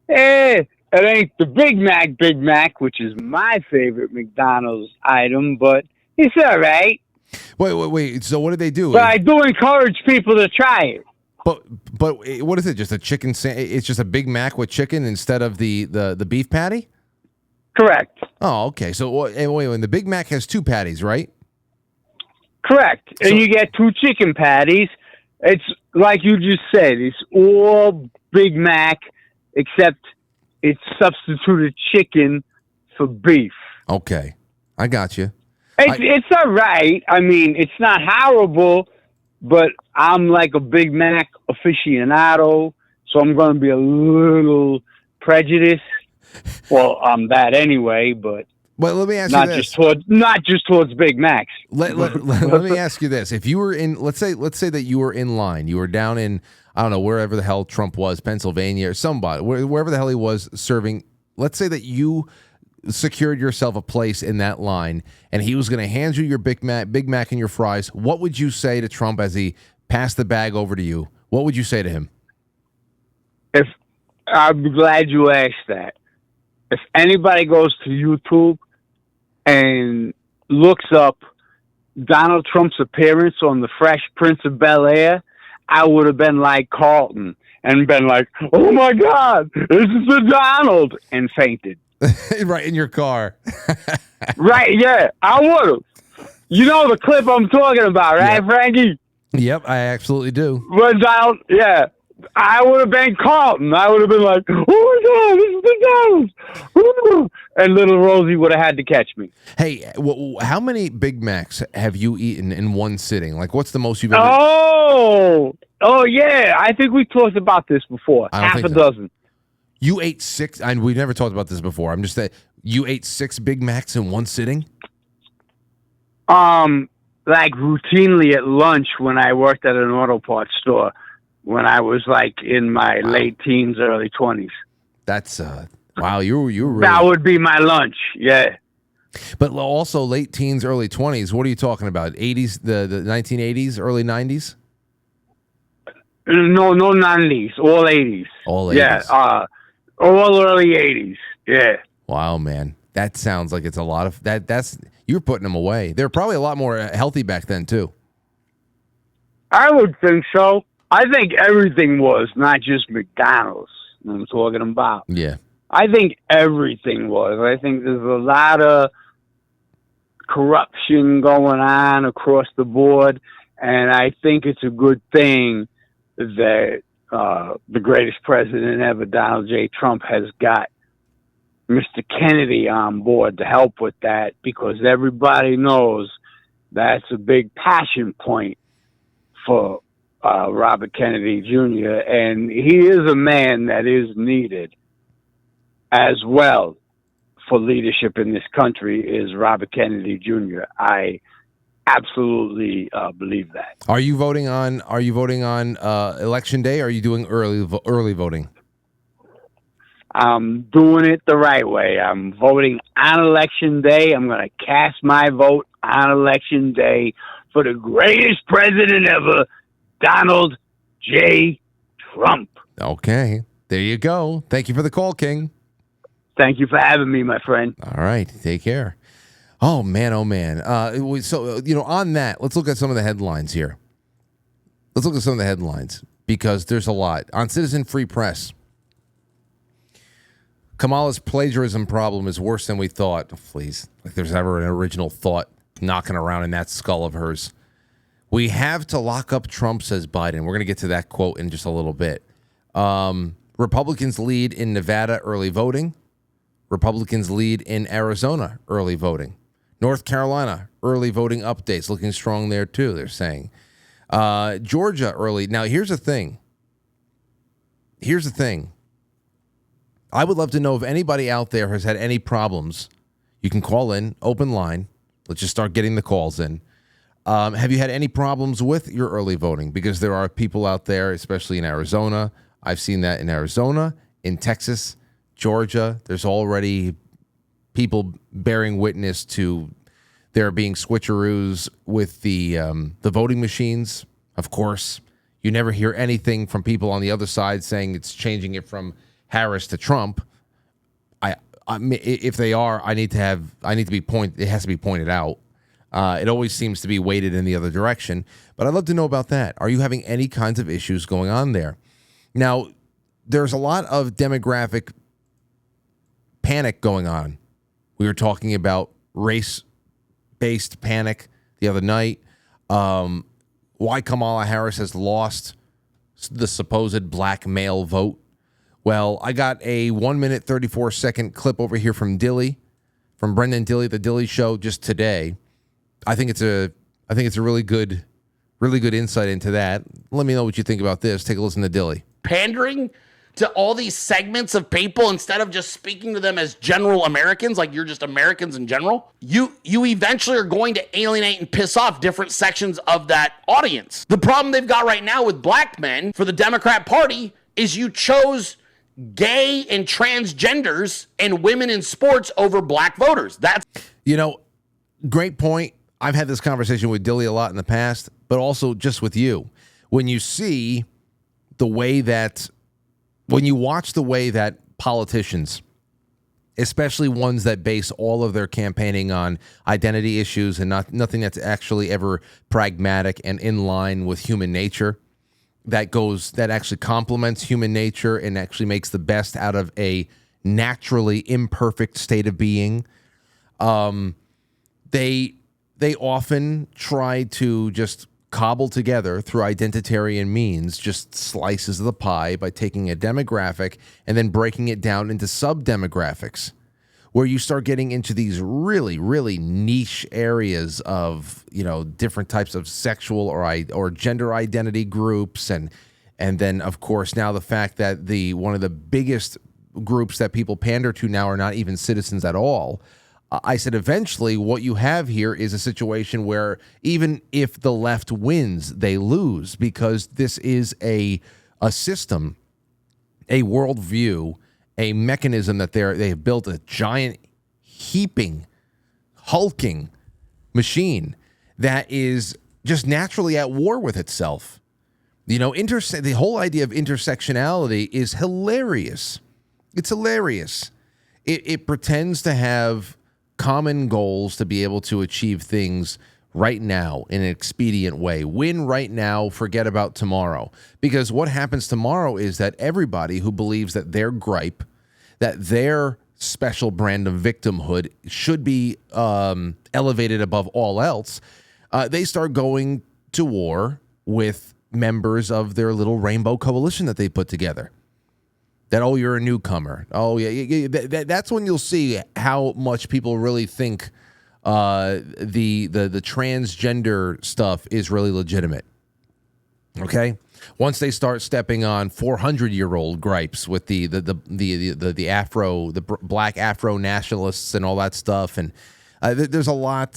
It ain't the Big Mac, which is my favorite McDonald's item, but it's all right. Wait. So what did they do? But I do encourage people to try it. But what is it? Just a chicken? It's just a Big Mac with chicken instead of the beef patty? Correct. Oh, okay. So wait, and the Big Mac has two patties, right? Correct. And you get two chicken patties. It's like you just said. It's all Big Mac, except it's substituted chicken for beef. Okay. I got you. It's all right. I mean, it's not horrible, but I'm like a Big Mac aficionado, so I'm going to be a little prejudiced. Well, I'm that anyway, but let me ask you this. Not just towards Big Macs. Let me ask you this: if you were in, let's say that you were in line, you were down in, I don't know, wherever the hell Trump was, Pennsylvania or somebody, wherever the hell he was serving. Let's say that you secured yourself a place in that line, and he was going to hand you your Big Mac and your fries. What would you say to Trump as he passed the bag over to you? What would you say to him? I'm glad you asked that. If anybody goes to YouTube and looks up Donald Trump's appearance on The Fresh Prince of Bel-Air, I would have been like Carlton and been like, oh my God, this is the Donald, and fainted. Right in your car. Right, yeah, I would have. You know the clip I'm talking about, right, Frankie? Yep, I absolutely do. When Donald, yeah. I would have been Carlton. I would have been like, oh my God, this is the Donald. And little Rosie would have had to catch me. Hey, how many Big Macs have you eaten in one sitting? Like, what's the most you've ever Oh, yeah. I think we talked about this before. Half a dozen. You ate 6, and we've never talked about this before. I'm just saying, you ate 6 Big Macs in one sitting? Like routinely at lunch when I worked at an auto parts store. When I was like in my late teens, early 20s. That's wow. You were really... That would be my lunch. Yeah. But also late teens, early 20s. What are you talking about? 80s, the 1980s, early 90s? No 90s. All 80s. All 80s. Yeah. All early 80s. Yeah. Wow, man. That sounds like it's a lot of that's you're putting them away. They're probably a lot more healthy back then too. I would think so. I think everything was, not just McDonald's. You know what I'm talking about. Yeah. I think everything was. I think there's a lot of corruption going on across the board, and I think it's a good thing that the greatest president ever, Donald J. Trump, has got Mr. Kennedy on board to help with that, because everybody knows that's a big passion point for Robert Kennedy Jr., and he is a man that is needed as well for leadership in this country is Robert Kennedy Jr. I absolutely believe that. Are you voting on Election Day? Or are you doing early voting? I'm doing it the right way. I'm voting on Election Day. I'm going to cast my vote on Election Day for the greatest president ever, Donald J. Trump. Okay. There you go. Thank you for the call, King. Thank you for having me, my friend. All right. Take care. Oh, man. Oh, man. So, on that, let's look at some of the headlines here. Let's look at some of the headlines because there's a lot. On Citizen Free Press, Kamala's plagiarism problem is worse than we thought. Oh, please. Like there's ever an original thought knocking around in that skull of hers. We have to lock up Trump, says Biden. We're going to get to that quote in just a little bit. Republicans lead in Nevada early voting. Republicans lead in Arizona early voting. North Carolina early voting updates looking strong there too, they're saying. Georgia early. Now, here's the thing. I would love to know if anybody out there has had any problems. You can call in, open line. Let's just start getting the calls in. Have you had any problems with your early voting? Because there are people out there, especially in Arizona. I've seen that in Arizona, in Texas, Georgia. There's already people bearing witness to there being switcheroos with the voting machines. Of course, you never hear anything from people on the other side saying it's changing it from Harris to Trump. If they are, it has to be pointed out. It always seems to be weighted in the other direction. But I'd love to know about that. Are you having any kinds of issues going on there? Now, there's a lot of demographic panic going on. We were talking about race-based panic the other night. Why Kamala Harris has lost the supposed black male vote. Well, I got a 1 minute, 34 second clip over here from Brendan Dilley, the Dilley Show, just today. I think it's a really good insight into that. Let me know what you think about this. Take a listen to Dilley. Pandering to all these segments of people instead of just speaking to them as general Americans, like you're just Americans in general, you eventually are going to alienate and piss off different sections of that audience. The problem they've got right now with black men for the Democrat Party is you chose gay and transgenders and women in sports over black voters. That's great point. I've had this conversation with Dilley a lot in the past, but also just with you. When you see when you watch the way that politicians, especially ones that base all of their campaigning on identity issues and nothing that's actually ever pragmatic and in line with human nature, that actually complements human nature and actually makes the best out of a naturally imperfect state of being, they often try to just cobble together through identitarian means just slices of the pie by taking a demographic and then breaking it down into sub-demographics, where you start getting into these really, really niche areas of, different types of sexual or gender identity groups. And then, of course, now the fact that one of the biggest groups that people pander to now are not even citizens at all. I said, eventually, what you have here is a situation where even if the left wins, they lose, because this is a system, a worldview, a mechanism that they have built, a giant hulking machine that is just naturally at war with itself. The whole idea of intersectionality is hilarious. It's hilarious. It pretends to have common goals to be able to achieve things right now in an expedient way. Win right now, forget about tomorrow. Because what happens tomorrow is that everybody who believes that their gripe, that their special brand of victimhood should be elevated above all else, they start going to war with members of their little rainbow coalition that they put together. That, you're a newcomer. That's when you'll see how much people really think the transgender stuff is really legitimate. Okay, once they start stepping on 400-year-old gripes with the black Afro nationalists and all that stuff, and there's a lot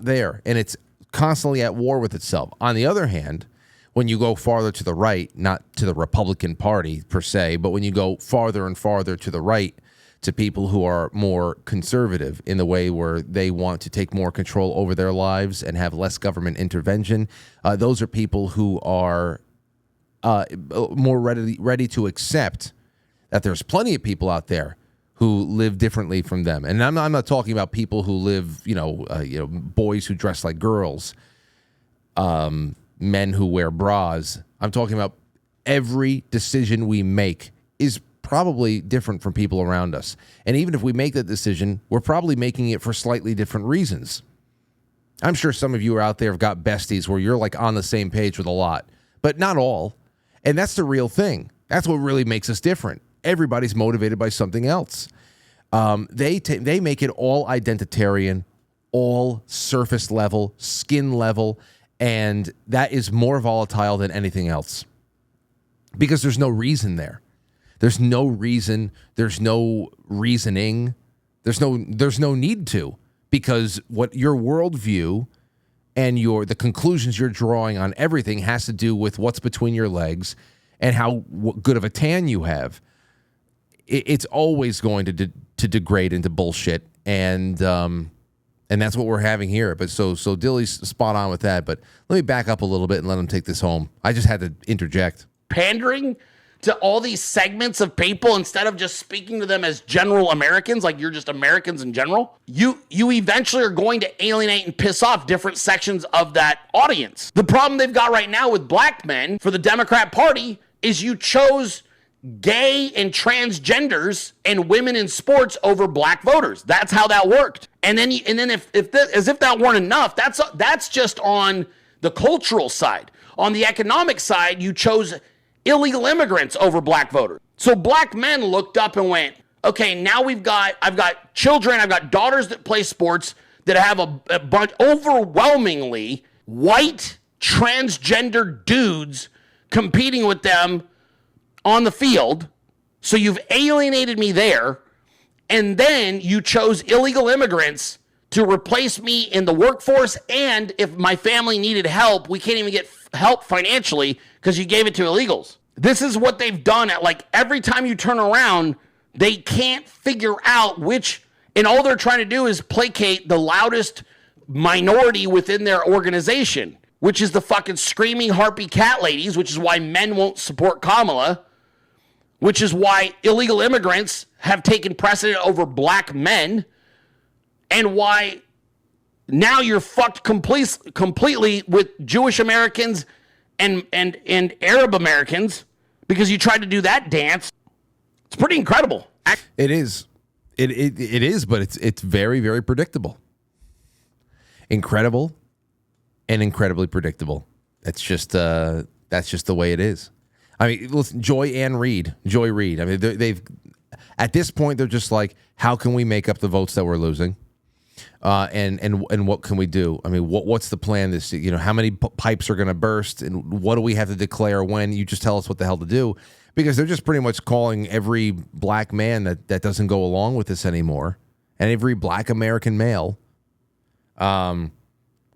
there, and it's constantly at war with itself. On the other hand, when you go farther to the right, not to the Republican Party per se, but when you go farther and farther to the right, to people who are more conservative in the way where they want to take more control over their lives and have less government intervention, those are people who are more ready to accept that there's plenty of people out there who live differently from them. And I'm not talking about people who live, boys who dress like girls, men who wear bras. I'm talking about every decision we make is probably different from people around us. And even if we make that decision, we're probably making it for slightly different reasons. I'm sure some of you are out there have got besties where you're like on the same page with a lot, but not all. And that's the real thing. That's what really makes us different. Everybody's motivated by something else. They make it all identitarian, all surface level, skin level, and that is more volatile than anything else because there's no reason there. There's no reason. There's no reasoning. There's no need to, because what your worldview and the conclusions you're drawing on everything has to do with what's between your legs and how good of a tan you have. It's always going to degrade into bullshit, and that's what we're having here. But so Dilly's spot on with that. But let me back up a little bit and let him take this home. I just had to interject. Pandering to all these segments of people instead of just speaking to them as general Americans, like you're just Americans in general, you eventually are going to alienate and piss off different sections of that audience. The problem they've got right now with black men for the Democrat Party is you chose gay and transgenders and women in sports over black voters. That's how that worked. And then if as if that weren't enough, that's just on the cultural side. On the economic side, you chose illegal immigrants over black voters. So black men looked up and went, okay, now I've got children, I've got daughters that play sports that have a bunch overwhelmingly white transgender dudes competing with them on the field. So you've alienated me there. And then you chose illegal immigrants to replace me in the workforce. And if my family needed help, we can't even get help financially because you gave it to illegals. This is what they've done at like every time you turn around, they can't figure out which, and all they're trying to do is placate the loudest minority within their organization, which is the fucking screaming harpy cat ladies, which is why men won't support Kamala, which is why illegal immigrants have taken precedent over black men, and why now you're fucked completely with Jewish Americans and Arab Americans because you tried to do that dance. It's pretty incredible. It is. It is, but it's very, very predictable. Incredible and incredibly predictable. That's just the way it is. I mean, listen, Joy Reid. I mean, they've at this point they're just like, how can we make up the votes that we're losing? And what can we do? I mean, what's the plan? How many pipes are going to burst, and what do we have to declare when? You just tell us what the hell to do, because they're just pretty much calling every black man that doesn't go along with this anymore, and every black American male, because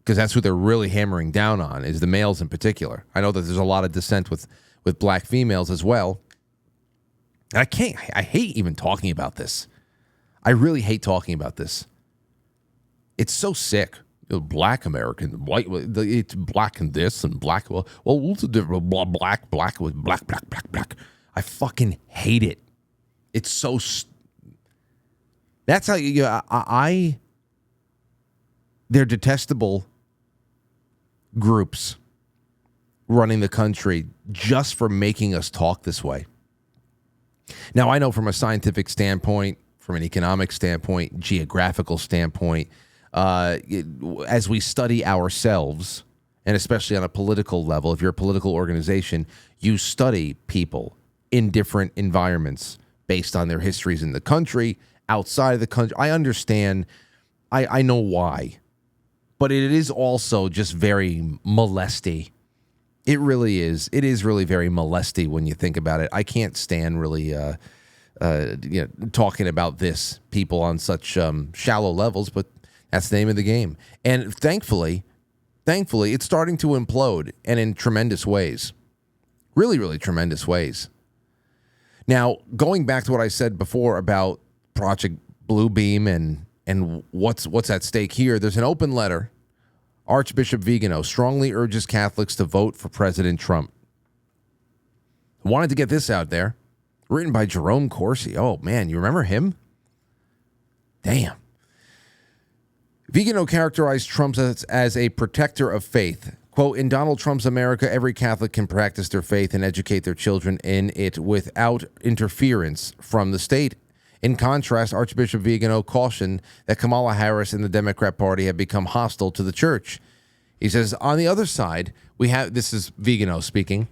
that's who they're really hammering down on, is the males in particular. I know that there's a lot of dissent with black females as well. And I hate even talking about this. I really hate talking about this. It's so sick. Black American, white, it's black and this and black. Well, what's the difference? Black with black. I fucking hate it. It's so. That's how they're detestable groups running the country just for making us talk this way. Now, I know from a scientific standpoint, from an economic standpoint, geographical standpoint, as we study ourselves, and especially on a political level, if you're a political organization, you study people in different environments based on their histories in the country, outside of the country. I understand. I know why. But it is also just very molesty. It really is. It is really very molesty when you think about it. I can't stand really talking about people on such shallow levels, but that's the name of the game. And thankfully, thankfully, it's starting to implode, and in tremendous ways. Really, really tremendous ways. Now, going back to what I said before about Project Bluebeam and what's at stake here, there's an open letter. Archbishop Vigano strongly urges Catholics to vote for President Trump. Wanted to get this out there. Written by Jerome Corsi. Oh, man, you remember him? Damn. Vigano characterized Trump as a protector of faith. Quote, in Donald Trump's America, every Catholic can practice their faith and educate their children in it without interference from the state. In contrast, Archbishop Vigano cautioned that Kamala Harris and the Democrat Party have become hostile to the church. He says, on the other side, we have, this is Vigano speaking,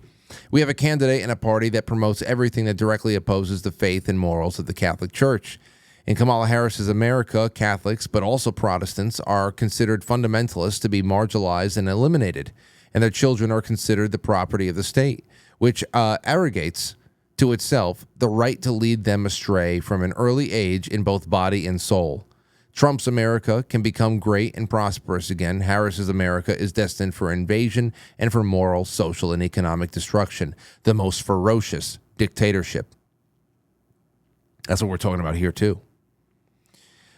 we have a candidate and a party that promotes everything that directly opposes the faith and morals of the Catholic Church. In Kamala Harris's America, Catholics, but also Protestants, are considered fundamentalists to be marginalized and eliminated, and their children are considered the property of the state, which arrogates to itself the right to lead them astray from an early age in both body and soul. Trump's America can become great and prosperous again. Harris's America is destined for invasion and for moral, social, and economic destruction, the most ferocious dictatorship. That's what we're talking about here, too.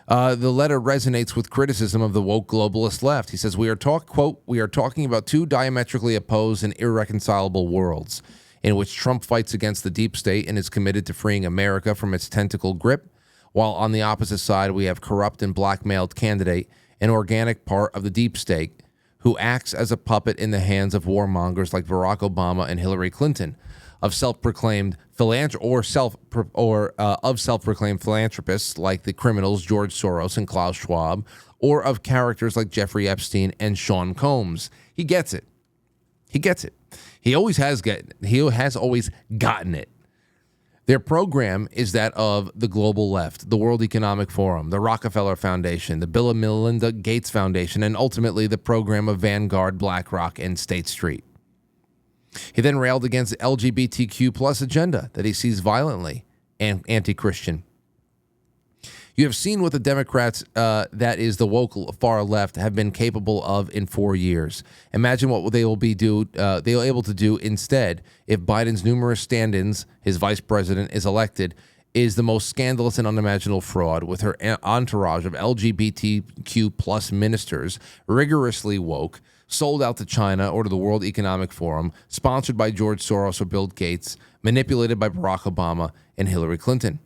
The letter resonates with criticism of the woke globalist left. He says, we are talking about two diametrically opposed and irreconcilable worlds in which Trump fights against the deep state and is committed to freeing America from its tentacle grip, while on the opposite side we have corrupt and blackmailed candidate, an organic part of the deep state, who acts as a puppet in the hands of warmongers like Barack Obama and Hillary Clinton, of self-proclaimed self-proclaimed philanthropists like the criminals George Soros and Klaus Schwab, or of characters like Jeffrey Epstein and Sean Combs. He gets it. He gets it. He has always gotten it. Their program is that of the global left, the World Economic Forum, the Rockefeller Foundation, the Bill and Melinda Gates Foundation, and ultimately the program of Vanguard, BlackRock, and State Street. He then railed against the LGBTQ plus agenda that he sees violently and anti-Christian. You have seen what the Democrats, that is the woke far left, have been capable of in 4 years. Imagine what they will be able to do instead if Biden's numerous stand-ins, his vice president, is elected, is the most scandalous and unimaginable fraud with her entourage of LGBTQ plus ministers, rigorously woke, sold out to China or to the World Economic Forum, sponsored by George Soros or Bill Gates, manipulated by Barack Obama and Hillary Clinton.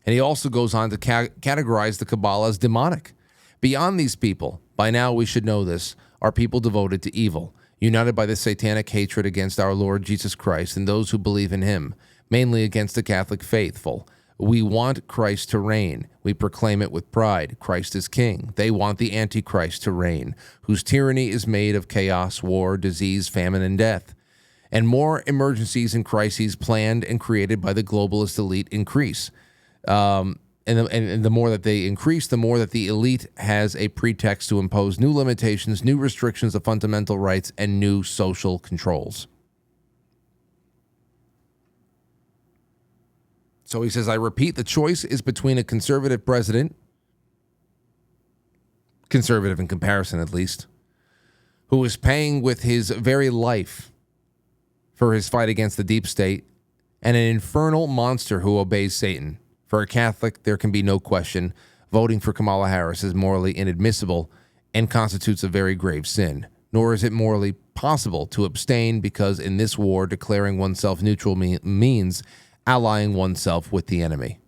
And he also goes on to categorize the Kabbalah as demonic. Beyond these people, by now we should know this, are people devoted to evil, united by the satanic hatred against our Lord Jesus Christ and those who believe in him, mainly against the Catholic faithful. We want Christ to reign. We proclaim it with pride. Christ is king. They want the Antichrist to reign, whose tyranny is made of chaos, war, disease, famine, and death. And more emergencies and crises planned and created by the globalist elite increase. And the more that they increase, the more that the elite has a pretext to impose new limitations, new restrictions of fundamental rights, and new social controls. So he says, I repeat, the choice is between a conservative president, conservative in comparison at least, who is paying with his very life for his fight against the deep state, and an infernal monster who obeys Satan. For a Catholic, there can be no question. Voting for Kamala Harris is morally inadmissible and constitutes a very grave sin. Nor is it morally possible to abstain because in this war, declaring oneself neutral means allying oneself with the enemy.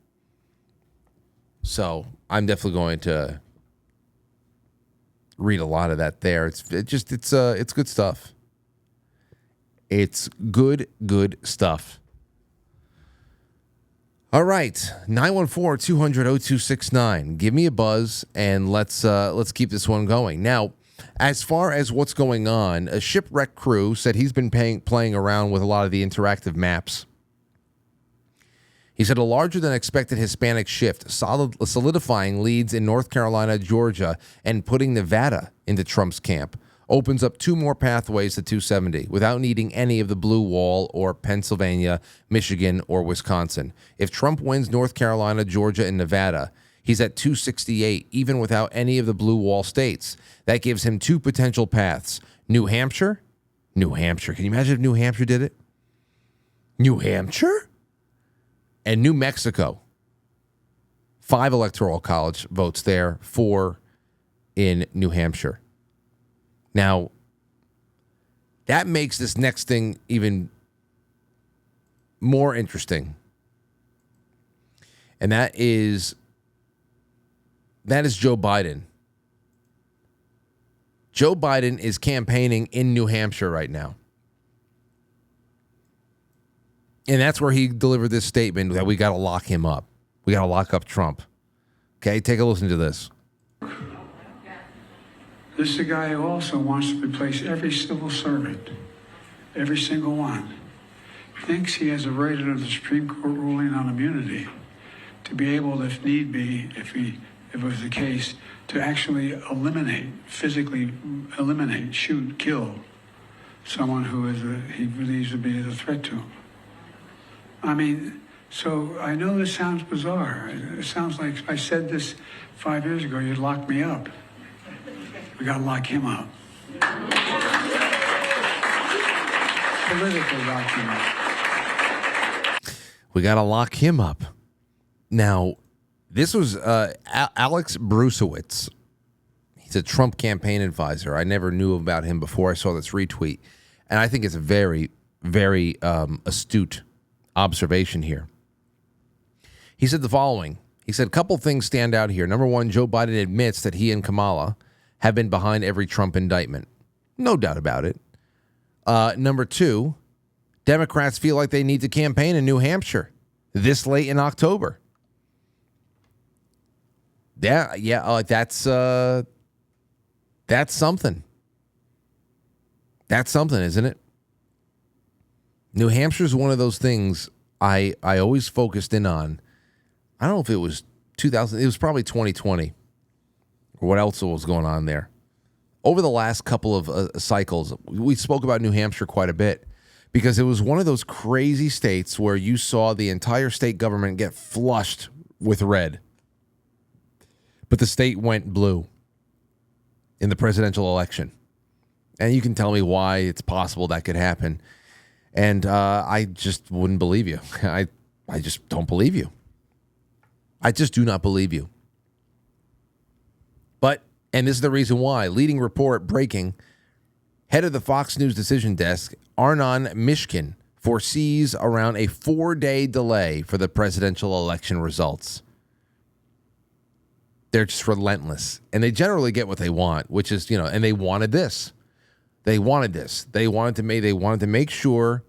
So I'm definitely going to read a lot of that there. It's good stuff. It's good stuff. All right, 914-200-0269. Give me a buzz and let's keep this one going. Now, as far as what's going on, a shipwreck crew said he's been playing around with a lot of the interactive maps. He said a larger than expected Hispanic shift, solidifying leads in North Carolina, Georgia, and putting Nevada into Trump's camp, opens up two more pathways to 270 without needing any of the blue wall or Pennsylvania, Michigan, or Wisconsin. If Trump wins North Carolina, Georgia, and Nevada, he's at 268, even without any of the blue wall states. That gives him two potential paths, New Hampshire? New Hampshire. Can you imagine if New Hampshire did it? New Hampshire? And New Mexico. 5 electoral college votes there, 4 in New Hampshire. Now, that makes this next thing even more interesting. And that is Joe Biden. Joe Biden is campaigning in New Hampshire right now. And that's where he delivered this statement that we got to lock him up. We got to lock up Trump. Okay, take a listen to this. This is a guy who also wants to replace every civil servant, every single one. Thinks he has a right under the Supreme Court ruling on immunity to be able, if need be, if it was the case, to actually physically eliminate, shoot, kill someone who he believes to be a threat to him. I mean, so I know this sounds bizarre. It sounds like if I said this 5 years ago, you'd lock me up. We got to lock him up. Politically lock him up. We got to lock him up. Now, this was Alex Brusewitz. He's a Trump campaign advisor. I never knew about him before I saw this retweet. And I think it's a very, very astute observation here. He said the following. He said, a couple things stand out here. Number one, Joe Biden admits that he and Kamala have been behind every Trump indictment. No doubt about it. Number two, Democrats feel like they need to campaign in New Hampshire this late in October. That's something. That's something, isn't it? New Hampshire is one of those things I always focused in on. I don't know if it was 2000. It was probably 2020. Or what else was going on there? Over the last couple of cycles, we spoke about New Hampshire quite a bit because it was one of those crazy states where you saw the entire state government get flushed with red. But the state went blue in the presidential election. And you can tell me why it's possible that could happen. And I just wouldn't believe you. I just don't believe you. I just do not believe you. But, and this is the reason why, leading report breaking, head of the Fox News decision desk, Arnon Mishkin, foresees around a 4-day delay for the presidential election results. They're just relentless. And they generally get what they want, which is, and they wanted this. They wanted this. They wanted to make sure,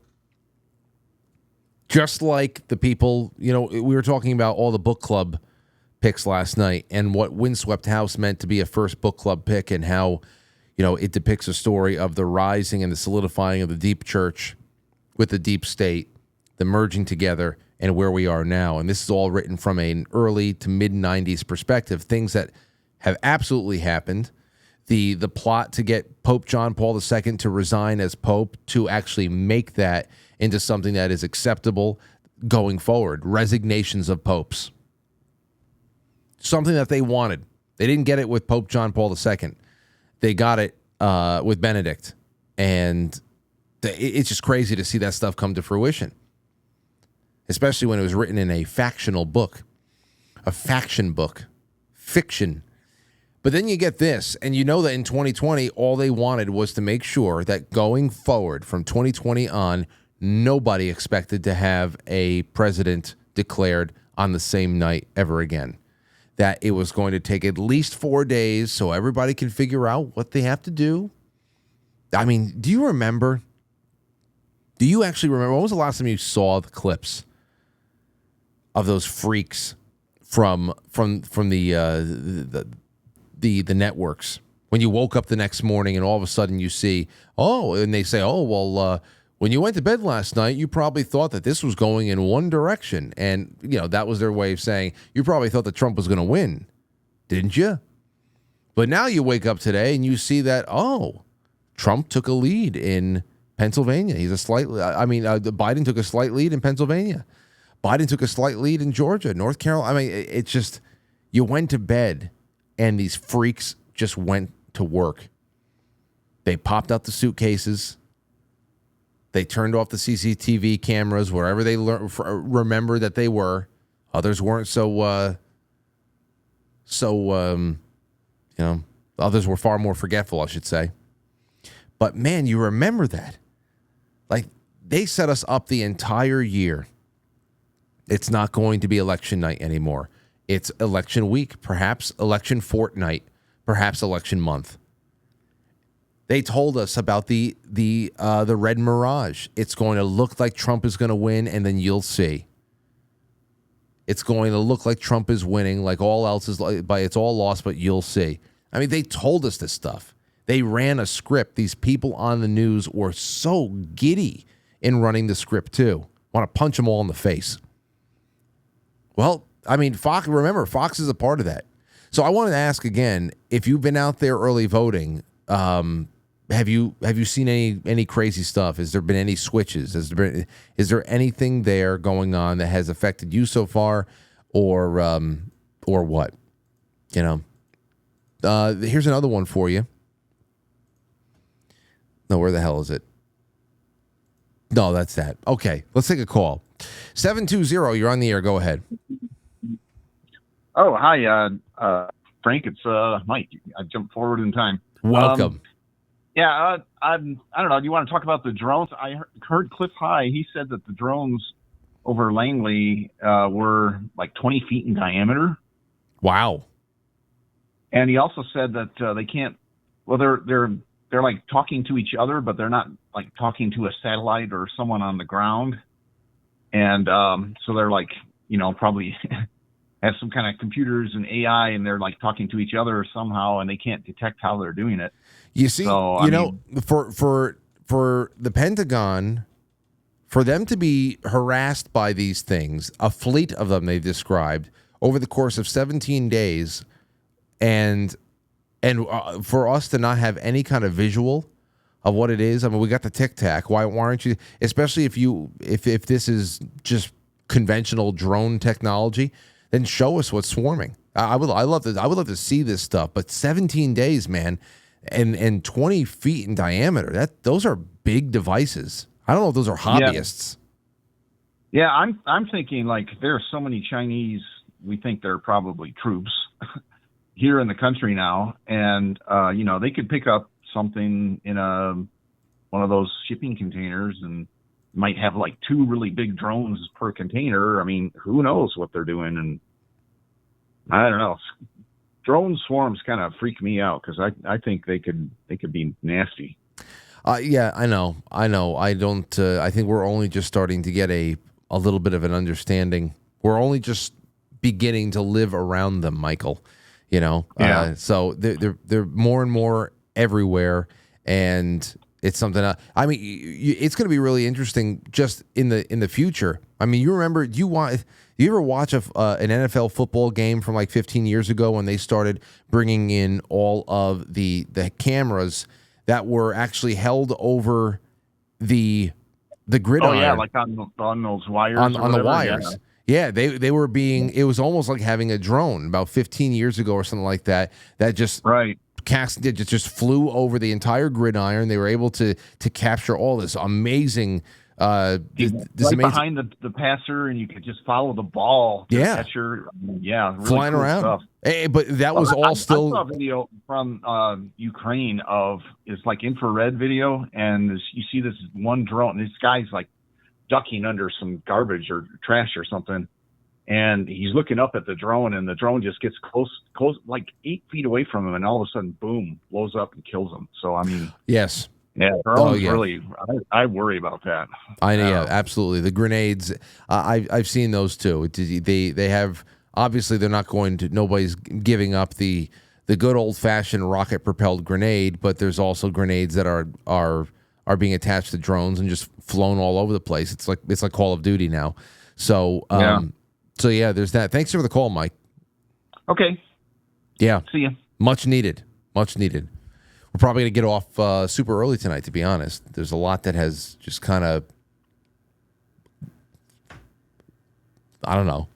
just like the people, we were talking about all the book club picks last night and what Windswept House meant to be a first book club pick and how, it depicts a story of the rising and the solidifying of the deep church with the deep state, the merging together, and where we are now. And this is all written from an early to mid-90s perspective, things that have absolutely happened. The plot to get Pope John Paul II to resign as Pope, to actually make that into something that is acceptable going forward. Resignations of popes. Something that they wanted. They didn't get it with Pope John Paul II. They got it with Benedict. And it's just crazy to see that stuff come to fruition. Especially when it was written in a factional book. A faction book. Fiction. But then you get this, and you know that in 2020, all they wanted was to make sure that going forward from 2020 on, nobody expected to have a president declared on the same night ever again. That it was going to take at least 4 days so everybody can figure out what they have to do. I mean, do you remember? Do you actually remember? When was the last time you saw the clips of those freaks from the networks, when you woke up the next morning and all of a sudden you see, and they say, when you went to bed last night, you probably thought that this was going in one direction. And, that was their way of saying, you probably thought that Trump was going to win, didn't you? But now you wake up today and you see that, Trump took a lead in Pennsylvania. Biden took a slight lead in Pennsylvania. Biden took a slight lead in Georgia, North Carolina. I mean, it's just, you went to bed and these freaks just went to work. They popped out the suitcases. They turned off the CCTV cameras wherever they remember that they were. Others weren't others were far more forgetful, I should say. But man, you remember that. Like, they set us up the entire year. It's not going to be election night anymore. It's election week, perhaps election fortnight, perhaps election month. They told us about the red mirage. It's going to look like Trump is going to win, and then you'll see. It's going to look like Trump is winning, like all else is it's all lost, but you'll see. I mean, they told us this stuff. They ran a script. These people on the news were so giddy in running the script too. Want to punch them all in the face. Well, I mean, Fox is a part of that. So I wanted to ask again, if you've been out there early voting, have you seen any crazy stuff? Has there been any switches? Is there anything there going on that has affected you so far, or what? You know, here's another one for you. No, where the hell is it? No, that's that. Okay, let's take a call. 720, you're on the air. Go ahead. Oh, hi, Frank. It's Mike. I jumped forward in time. Welcome. I don't know. Do you want to talk about the drones? I heard Cliff High. He said that the drones over Langley were like 20 feet in diameter. Wow. And he also said that they can't. Well, they're like talking to each other, but they're not like talking to a satellite or someone on the ground. And so they're like, probably have some kind of computers and AI, and they're like talking to each other somehow, and they can't detect how they're doing it. You see, for the Pentagon, for them to be harassed by these things, a fleet of them they've described over the course of 17 days, and for us to not have any kind of visual of what it is. I mean, we got the Tic Tac. Why aren't you? Especially if this is just conventional drone technology, then show us what's swarming. I would love to see this stuff. But 17 days, man, and 20 feet in diameter. Those are big devices. I don't know if those are hobbyists. Yeah, I'm thinking like there are so many Chinese. We think they're probably troops here in the country now, and they could pick up something in one of those shipping containers and might have like 2 really big drones per container. I mean, who knows what they're doing? And I don't know. Drone swarms kind of freak me out because I think they could be nasty. Yeah, I know. I don't. I think we're only just starting to get a little bit of an understanding. We're only just beginning to live around them, Michael. Yeah. So they're more and more everywhere, and it's something. I mean, it's going to be really interesting just in the future. I mean, you remember? Do you ever watch an NFL football game from like 15 years ago when they started bringing in all of the cameras that were actually held over the gridiron? Oh yeah, like on those wires. On the wires. Yeah, they were being. It was almost like having a drone about 15 years ago or something like that. That just just flew over the entire gridiron. They were able to capture all this amazing. Behind the passer, and you could just follow the ball. Yeah, catcher. Yeah, really flying cool around. Stuff. Hey, but that was all still. I saw a video from Ukraine it's like infrared video, and you see this one drone. This guy's like ducking under some garbage or trash or something, and he's looking up at the drone, and the drone just gets close, like 8 feet away from him, and all of a sudden, boom, blows up and kills him. So I mean, yes. Yeah, drones really. I worry about that. Yeah, absolutely. The grenades, I've seen those too. They have obviously they're not going to. Nobody's giving up the good old fashioned rocket propelled grenade, but there's also grenades that are being attached to drones and just flown all over the place. It's like Call of Duty now. So there's that. Thanks for the call, Mike. Okay. Yeah. See ya. Much needed. We're probably going to get off super early tonight, to be honest. There's a lot that has just kind of, I don't know,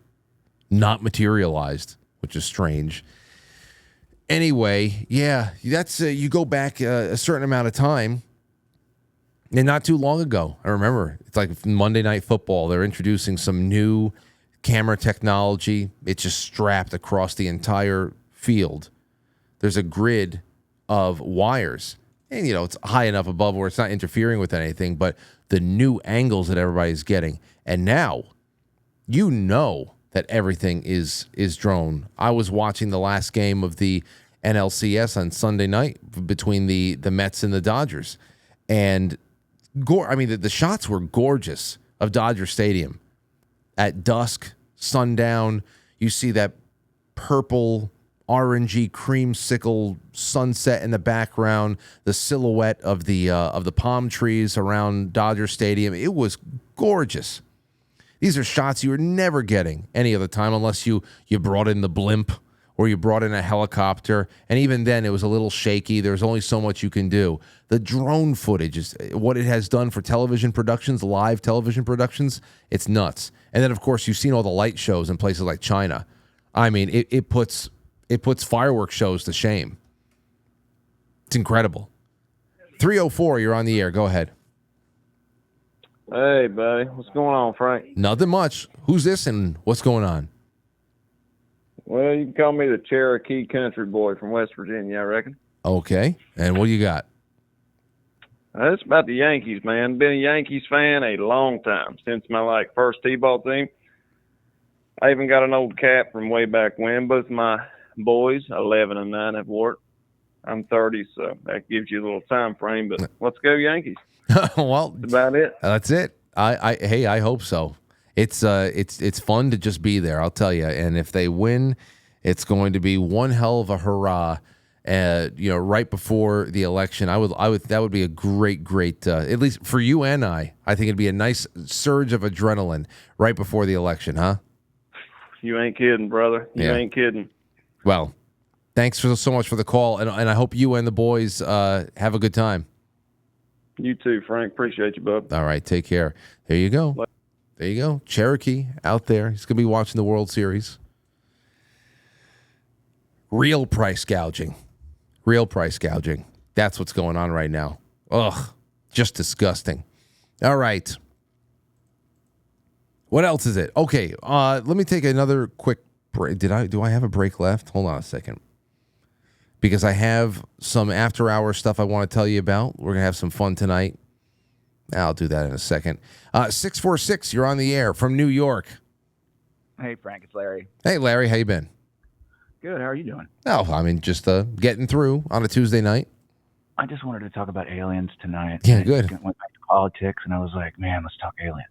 not materialized, which is strange. Anyway, yeah, that's you go back a certain amount of time, and not too long ago. I remember it's like Monday Night Football. They're introducing some new camera technology. It's just strapped across the entire field. There's a grid of wires, and it's high enough above where it's not interfering with anything. But the new angles that everybody's getting, and now that everything is drone. I was watching the last game of the NLCS on Sunday night between the Mets and the Dodgers. And the shots were gorgeous of Dodger Stadium. At dusk, sundown, you see that purple, orangey, creamsicle sunset in the background, the silhouette of the palm trees around Dodger Stadium. It was gorgeous. These are shots you were never getting any other time unless you brought in the blimp or you brought in a helicopter. And even then, it was a little shaky. There's only so much you can do. The drone footage is what it has done for television productions, live television productions. It's nuts. And then, of course, you've seen all the light shows in places like China. I mean, it puts fireworks shows to shame. It's incredible. 304, you're on the air. Go ahead. Hey, buddy. What's going on, Frank? Nothing much. Who's this and what's going on? Well, you can call me the Cherokee country boy from West Virginia, I reckon. Okay. And what do you got? It's about the Yankees, man. Been a Yankees fan a long time, since my first T-ball team. I even got an old cap from way back when. Both my boys, 11 and 9, have wore it. I'm 30, so that gives you a little time frame. But let's go Yankees. Well, that's about it. That's it. I hope so. It's fun to just be there, I'll tell you. And if they win, it's going to be one hell of a hurrah. Right before the election, I would that would be a great at least for you and I think it'd be a nice surge of adrenaline right before the election, huh? You ain't kidding, brother. You ain't kidding. Well, thanks so much for the call, and I hope you and the boys have a good time. You too, Frank. Appreciate you, bub. All right, take care. There you go. There you go. Cherokee out there. He's going to be watching the World Series. Real price gouging. That's what's going on right now. Ugh, just disgusting. All right. What else is it? Okay, let me take another quick break. Do I have a break left? Hold on a second. Because I have some after-hour stuff I want to tell you about. We're going to have some fun tonight. I'll do that in a second. 646, you're on the air from New York. Hey, Frank, it's Larry. Hey, Larry, how you been? Good, how are you doing? Oh, I mean, just getting through on a Tuesday night. I just wanted to talk about aliens tonight. Yeah, good. I went back to politics, and I was like, man, let's talk aliens.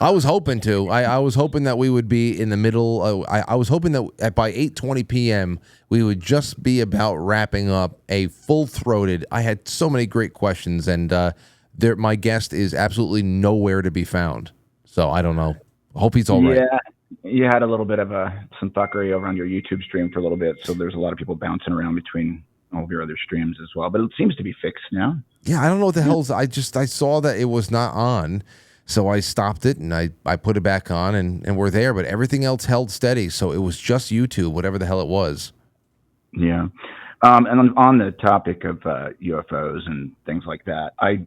I was hoping to. I was hoping that we would be in the by 8:20 p.m. we would just be about wrapping up a full-throated. I had so many great questions, and my guest is absolutely nowhere to be found. So I don't know. Hope he's all right. Yeah, you had a little bit of some fuckery over on your YouTube stream for a little bit, so there's a lot of people bouncing around between all of your other streams as well. But it seems to be fixed now. Yeah, I don't know what the hell's. I saw that it was not on. So I stopped it and I put it back on and we're there, but everything else held steady. So it was just YouTube, whatever the hell it was. Yeah. And on the topic of UFOs and things like that, I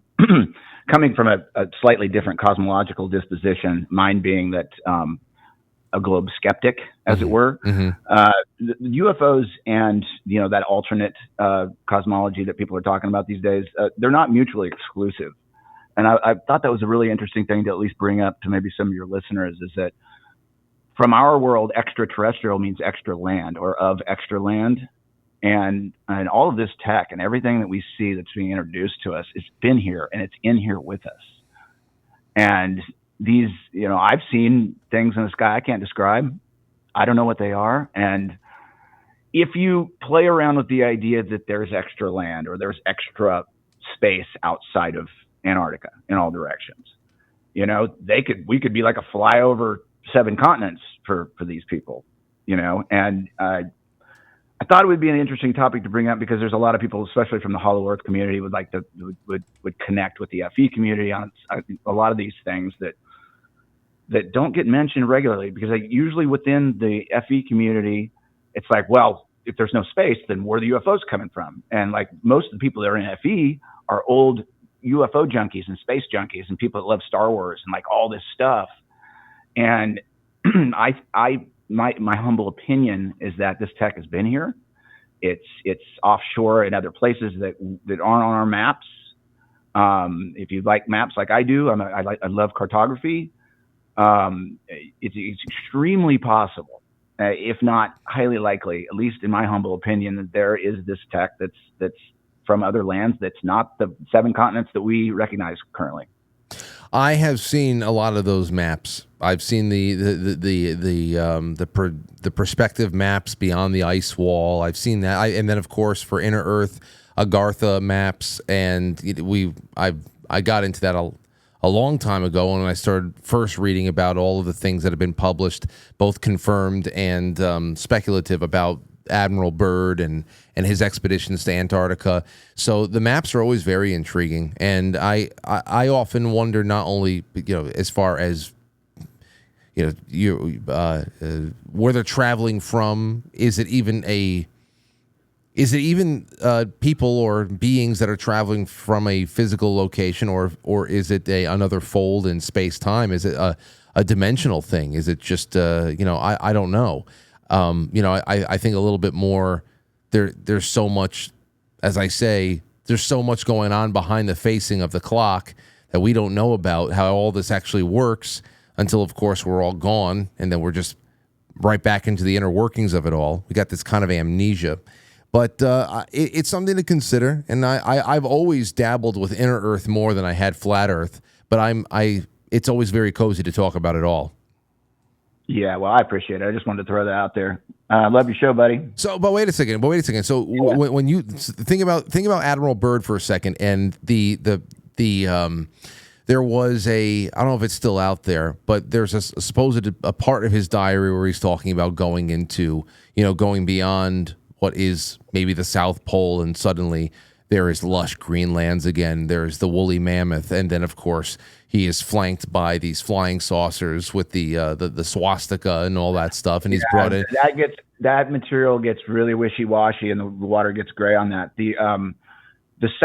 coming from a slightly different cosmological disposition, mine being that a globe skeptic, as it were, the UFOs and that alternate cosmology that people are talking about these days, they're not mutually exclusive. And I thought that was a really interesting thing to at least bring up to maybe some of your listeners, is that from our world, extraterrestrial means extra land or of extra land. And all of this tech and everything that we see that's being introduced to us, it's been here and it's in here with us. And these, I've seen things in the sky I can't describe. I don't know what they are. And if you play around with the idea that there's extra land or there's extra space outside of Antarctica in all directions, we could be like a flyover 7 continents for these people, and I thought it would be an interesting topic to bring up because there's a lot of people, especially from the Hollow Earth community, would connect with the FE community on a lot of these things that don't get mentioned regularly, because usually within the FE community, it's like, well, if there's no space, then where are the UFOs coming from? And like most of the people that are in FE are old UFO junkies and space junkies and people that love Star Wars and like all this stuff. And my humble opinion is that this tech has been here. It's offshore in other places that aren't on our maps. If you like maps like I do, I love cartography. It's extremely possible, if not highly likely, at least in my humble opinion, that there is this tech that's from other lands that's not the 7 continents that we recognize currently. I have seen a lot of those maps. I've seen the perspective maps beyond the ice wall. I've seen that, and then of course for Inner Earth, Agartha maps, and I got into that a long time ago when I started first reading about all of the things that have been published, both confirmed and speculative, about Admiral Byrd and his expeditions to Antarctica. So the maps are always very intriguing, and I often wonder, not only as far as where they're traveling from, is it even people or beings that are traveling from a physical location, or is it another fold in space time? Is it a dimensional thing? Is it just I don't know. I think a little bit more. There's so much, as I say, there's so much going on behind the facing of the clock that we don't know about how all this actually works until, of course, we're all gone, and then we're just right back into the inner workings of it all. We got this kind of amnesia. But it's something to consider, and I've always dabbled with Inner Earth more than I had Flat Earth. But it's always very cozy to talk about it all. Yeah, well, I appreciate it. I just wanted to throw that out there. Love your show, buddy. So, but wait a second. So when you think about Admiral Byrd for a second, and there was I don't know if it's still out there, but there's a supposed a part of his diary where he's talking about going into, going beyond what is maybe the South Pole, and suddenly there is lush green lands again. There's the woolly mammoth, and then of course he is flanked by these flying saucers with the swastika and all that stuff, and he's brought in. That material gets really wishy-washy, and the water gets gray on that. The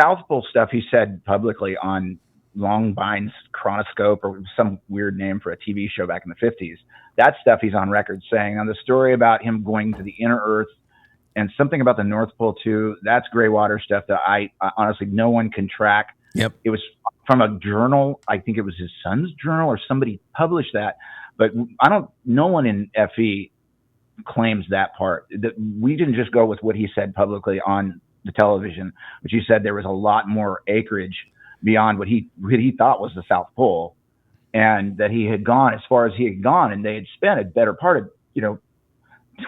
South Pole stuff he said publicly on Longbine's Chronoscope, or some weird name for a TV show back in the 50s. That stuff he's on record saying. On the story about him going to the Inner Earth and something about the North Pole too, that's gray water stuff that I honestly, no one can track. Yep. It was from a journal. I think it was his son's journal, or somebody published that, but no one in FE claims that part. That we didn't just go with what he said publicly on the television, but he said there was a lot more acreage beyond what he thought was the South Pole, and that he had gone as far as he had gone, and they had spent a better part of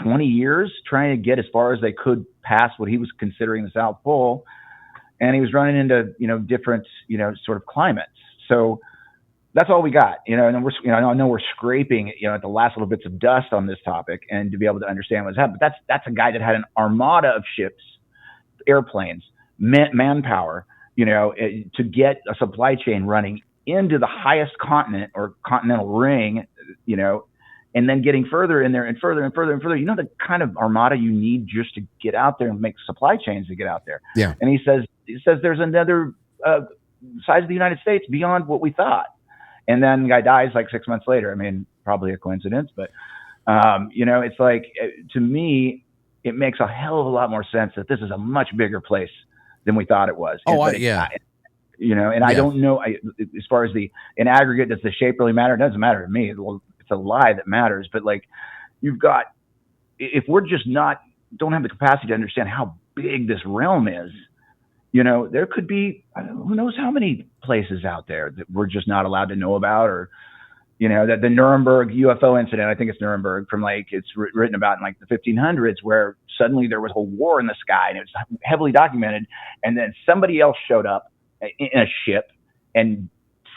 20 years trying to get as far as they could past what he was considering the South Pole, and he was running into different sort of climates. So that's all we got, and then I know we're scraping at the last little bits of dust on this topic, and to be able to understand what's happening. But that's a guy that had an armada of ships, airplanes, manpower, to get a supply chain running into the highest continent or continental ring, and then getting further in there and further and further and further. The kind of armada you need just to get out there and make supply chains to get out there. Yeah. And he says there's another size of the United States beyond what we thought. And then the guy dies like 6 months later. I mean, probably a coincidence, but it's like, to me, it makes a hell of a lot more sense that this is a much bigger place than we thought it was. Yeah. I don't know, as far as in aggregate, does the shape really matter? It doesn't matter to me. It's a lie that matters. But like, you've got, if we're just don't have the capacity to understand how big this realm is, there could be, who knows how many places out there that we're just not allowed to know about, or, that the Nuremberg UFO incident, I think it's Nuremberg, from it's written about in the 1500s, where suddenly there was a war in the sky, and it was heavily documented. And then somebody else showed up in a ship and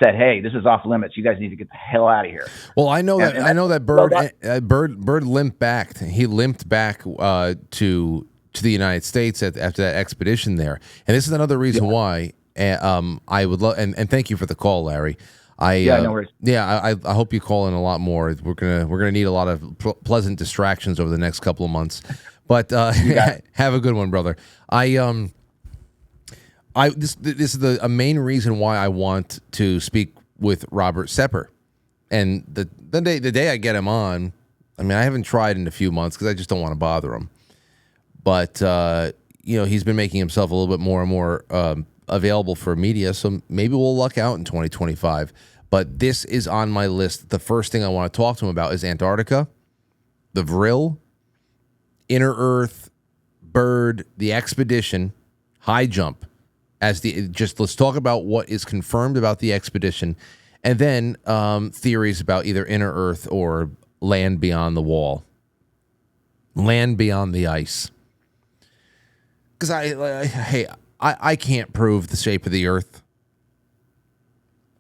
said, "Hey, this is off limits. You guys need to get the hell out of here." Well, I know that Byrd limped back. He limped back to the United States after that expedition there. And this is another reason why I would love, and thank you for the call, Larry. Yeah, no worries. I hope you call in a lot more. We're gonna need a lot of pleasant distractions over the next couple of months. But have a good one, brother. This is a main reason why I want to speak with Robert Sepper. And the day I get him on, I mean, I haven't tried in a few months because I just don't want to bother him. But he's been making himself a little bit more and more available for media, so maybe we'll luck out in 2025. But this is on my list. The first thing I want to talk to him about is Antarctica, the Vril, Inner Earth, Bird, the expedition, high jump. Let's talk about what is confirmed about the expedition, and then theories about either Inner Earth or land beyond the wall, land beyond the ice. Because I can't prove the shape of the Earth.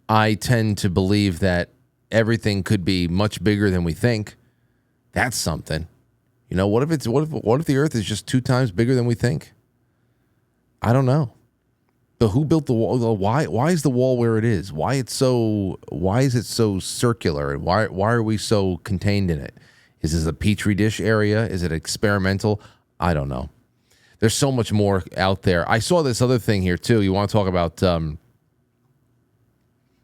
I tend to believe that everything could be much bigger than we think. That's something. What if the Earth is just 2 times bigger than we think? I don't know. But who built the wall? Why is the wall where it is? Why is it so circular? And why are we so contained in it? Is this a petri dish area? Is it experimental? I don't know. There's so much more out there. I saw this other thing here too. You want to talk about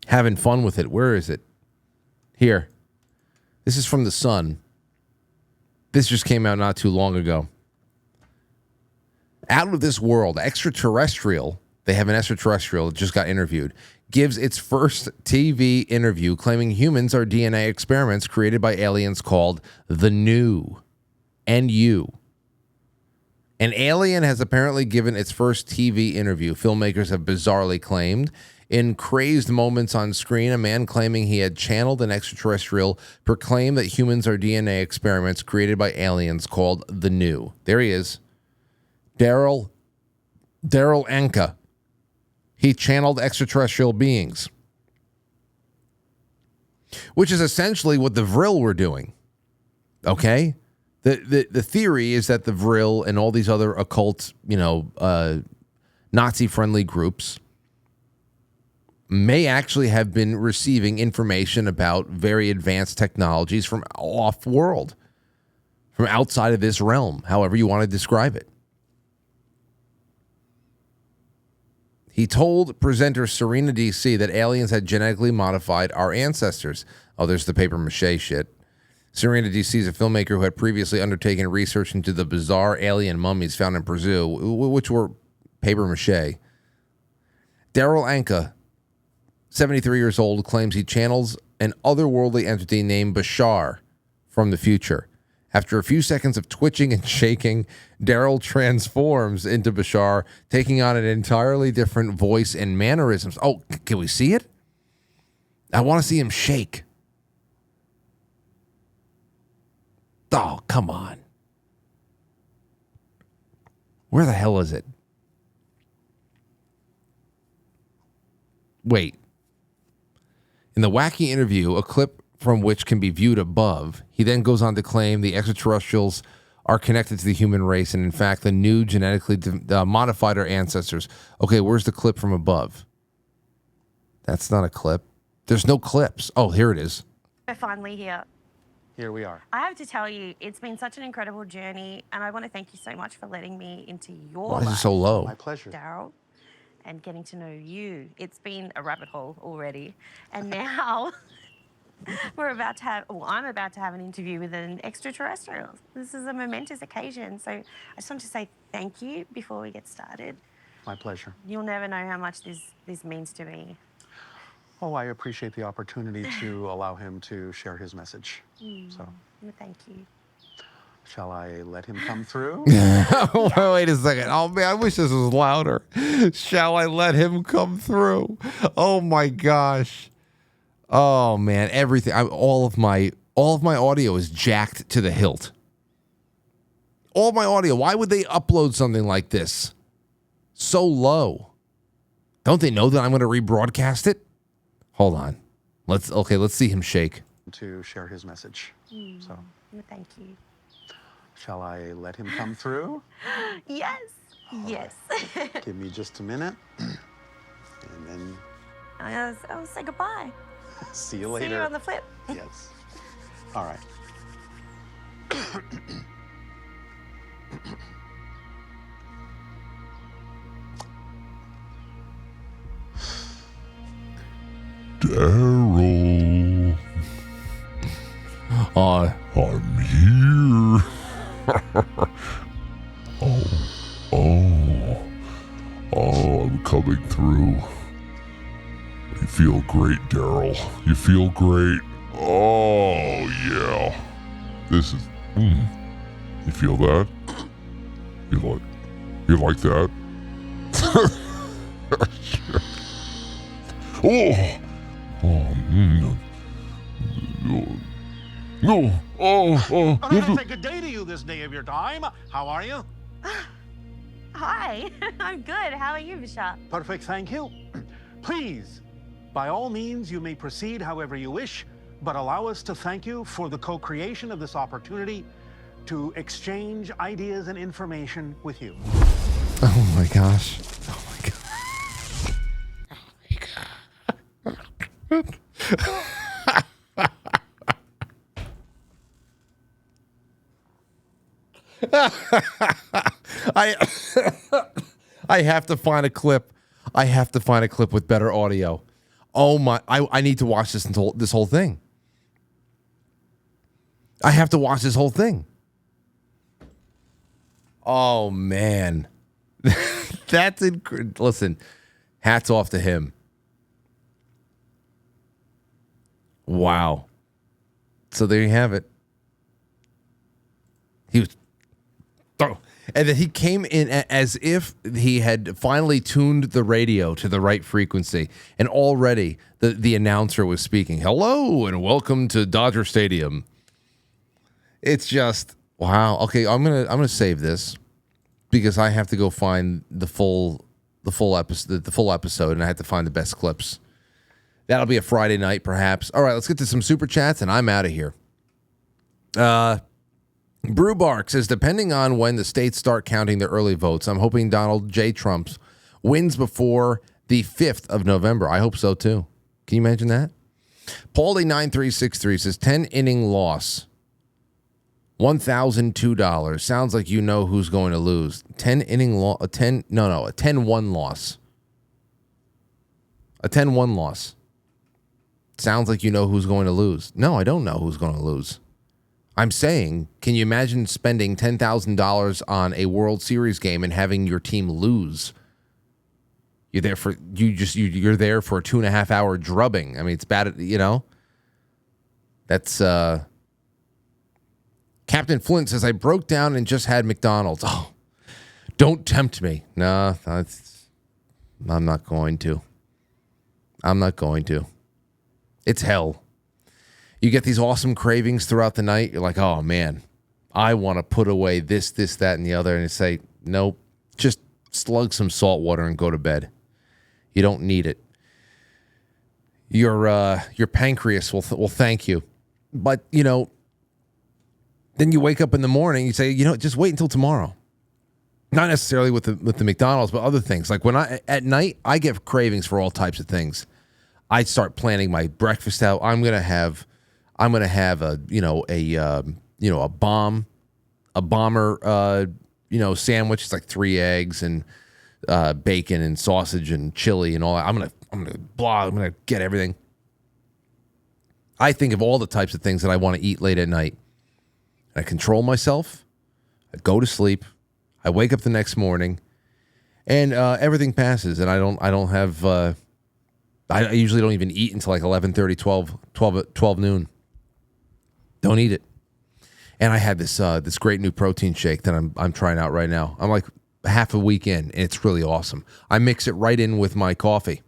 having fun with it? Where is it? Here. This is from The Sun. This just came out not too long ago. Out of this world, extraterrestrial. They have an extraterrestrial that just got interviewed. Gives its first TV interview claiming humans are DNA experiments created by aliens called the New. NU. An alien has apparently given its first TV interview, filmmakers have bizarrely claimed. In crazed moments on screen, a man claiming he had channeled an extraterrestrial proclaimed that humans are DNA experiments created by aliens called the New. There he is. Daryl Anka. He channeled extraterrestrial beings, which is essentially what the Vril were doing. Okay? The theory is that the Vril and all these other occult, Nazi-friendly groups may actually have been receiving information about very advanced technologies from off-world, from outside of this realm, however you want to describe it. He told presenter Serena DC that aliens had genetically modified our ancestors. Oh, there's the papier-mâché shit. Serena DC is a filmmaker who had previously undertaken research into the bizarre alien mummies found in Brazil, which were papier-mâché. Daryl Anka, 73 years old, claims he channels an otherworldly entity named Bashar from the future. After a few seconds of twitching and shaking, Daryl transforms into Bashar, taking on an entirely different voice and mannerisms. Oh, can we see it? I want to see him shake. Oh, come on. Where the hell is it? Wait. In the wacky interview, a clip from which can be viewed above, he then goes on to claim the extraterrestrials are connected to the human race, and in fact, the New genetically modified our ancestors. Okay, where's the clip from above? That's not a clip. There's no clips. Oh, here it is. We're finally here. Here we are. I have to tell you, it's been such an incredible journey, and I want to thank you so much for letting me into your Why is life. it so low? My pleasure. Daryl, and getting to know you. It's been a rabbit hole already, and now I'm about to have an interview with an extraterrestrial. This is a momentous occasion, so I just want to say thank you before we get started. My pleasure. You'll never know how much this means to me. Oh, I appreciate the opportunity to allow him to share his message. So, Well, thank you. shall I let him come through? Wait a second. Oh, man, I wish this was louder. Shall I let him come through? Oh, my gosh. Oh, man, everything. All of my audio is jacked to the hilt. All of my audio. Why would they upload something like this so low? Don't they know that I'm going to rebroadcast it? Hold on. Let's see him shake. To share his message. So, Well, thank you. shall I let him come through? Yes. Yes. Give me just a minute. And then I'll say goodbye. See you See later. you on the flip. Yes. All right. Daryl. I'm here. I'm coming through. You feel great, Daryl. You feel great. Oh, yeah. This is... You feel that? You like that? Well, have a good day to you this day of your time. How are you? Hi, I'm good. How are you, Bashar? Perfect, thank you. Please, by all means, you may proceed however you wish, but allow us to thank you for the co-creation of this opportunity to exchange ideas and information with you. Oh my gosh. I have to find a clip. I have to find a clip with better audio. Oh my! I need to watch this whole thing. I have to watch this whole thing. Oh man, that's incredible. Listen, hats off to him. Wow. So there you have it. He was, and then he came in as if he had finally tuned the radio to the right frequency, and already the announcer was speaking. Hello and welcome to Dodger Stadium. It's just wow. Okay, I'm gonna save this because I have to go find the full episode, and I have to find the best clips. That'll be a Friday night, perhaps. All right, let's get to some super chats, and I'm out of here. Brewbark says, depending on when the states start counting their early votes, I'm hoping Donald J. Trump wins before the 5th of November. I hope so, too. Can you imagine that? Paulie9363 says, 10-inning loss. $1,002. Sounds like you know who's going to lose. 10-inning loss. A 10-1 loss. A 10-1 loss. Sounds like you know who's going to lose. No, I don't know who's going to lose. I'm saying, can you imagine spending $10,000 on a World Series game and having your team lose? You're there for you're there for a 2.5 hour drubbing. I mean, it's bad, you know. That's Captain Flint says, I broke down and just had McDonald's. Oh, don't tempt me. No, I'm not going to. I'm not going to. It's hell. You get these awesome cravings throughout the night. You're like, oh, man, I want to put away this, that, and the other. And you say, nope, just slug some salt water and go to bed. You don't need it. Your pancreas will thank you. But, you know, then you wake up in the morning, you say, you know, just wait until tomorrow. Not necessarily with the McDonald's, but other things. Like at night, I get cravings for all types of things. I start planning my breakfast out. I'm gonna have a bomber sandwich. It's like 3 eggs and bacon and sausage and chili and all that. I'm gonna get everything. I think of all the types of things that I want to eat late at night. I control myself. I go to sleep. I wake up the next morning, and everything passes. And I don't have. I usually don't even eat until like 11:30, 12 noon. Don't eat it. And I had this great new protein shake that I'm trying out right now. I'm like half a week in, and it's really awesome. I mix it right in with my coffee.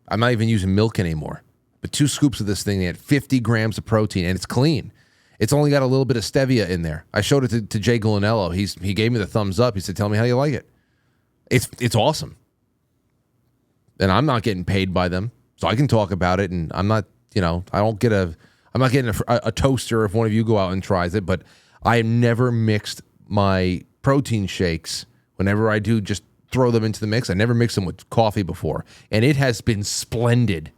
I'm not even using milk anymore. But 2 scoops of this thing, they had 50 grams of protein, and it's clean. It's only got a little bit of stevia in there. I showed it to Jay Gulanello. He gave me the thumbs up. He said, tell me how you like it. It's awesome. And I'm not getting paid by them, so I can talk about it. And I'm not, I'm not getting a toaster if one of you go out and tries it. But I have never mixed my protein shakes. Whenever I do, just throw them into the mix. I never mixed them with coffee before, and it has been splendid.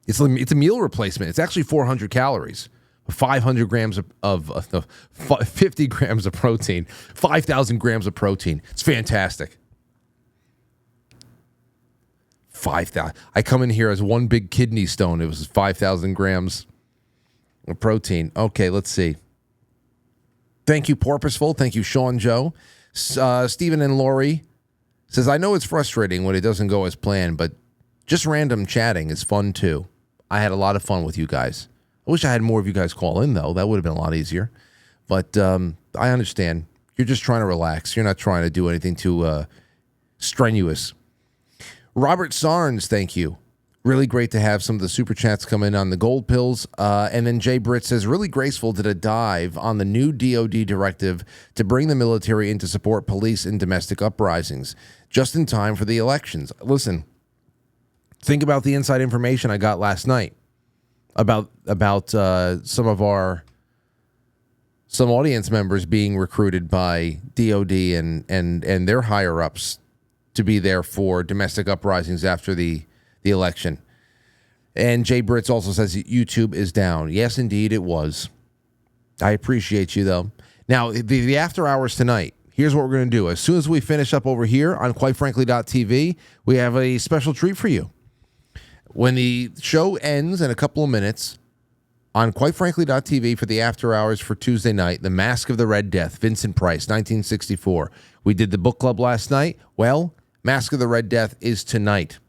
It's a meal replacement. It's actually 400 calories, 500 grams of 50 grams of protein, 5,000 grams of protein. It's fantastic. 5,000. I come in here as one big kidney stone. It was 5,000 grams of protein. Okay, let's see. Thank you, Porpoiseful. Thank you, Sean Joe. Stephen and Lori says, I know it's frustrating when it doesn't go as planned, but just random chatting is fun too. I had a lot of fun with you guys. I wish I had more of you guys call in, though. That would have been a lot easier. But I understand. You're just trying to relax. You're not trying to do anything too strenuous. Robert Sarnes, thank you. Really great to have some of the super chats come in on the gold pills. And then Jay Britt says, really graceful did a dive on the new DOD directive to bring the military in to support police in domestic uprisings, just in time for the elections. Listen, think about the inside information I got last night about some audience members being recruited by DOD and their higher-ups to be there for domestic uprisings after the election. And Jay Britz also says YouTube is down. Yes, indeed, it was. I appreciate you, though. Now, the after hours tonight, here's what we're going to do. As soon as we finish up over here on QuiteFrankly.tv, we have a special treat for you. When the show ends in a couple of minutes, on QuiteFrankly.tv for the after hours for Tuesday night, The Mask of the Red Death, Vincent Price, 1964. We did the book club last night. Well, Mask of the Red Death is tonight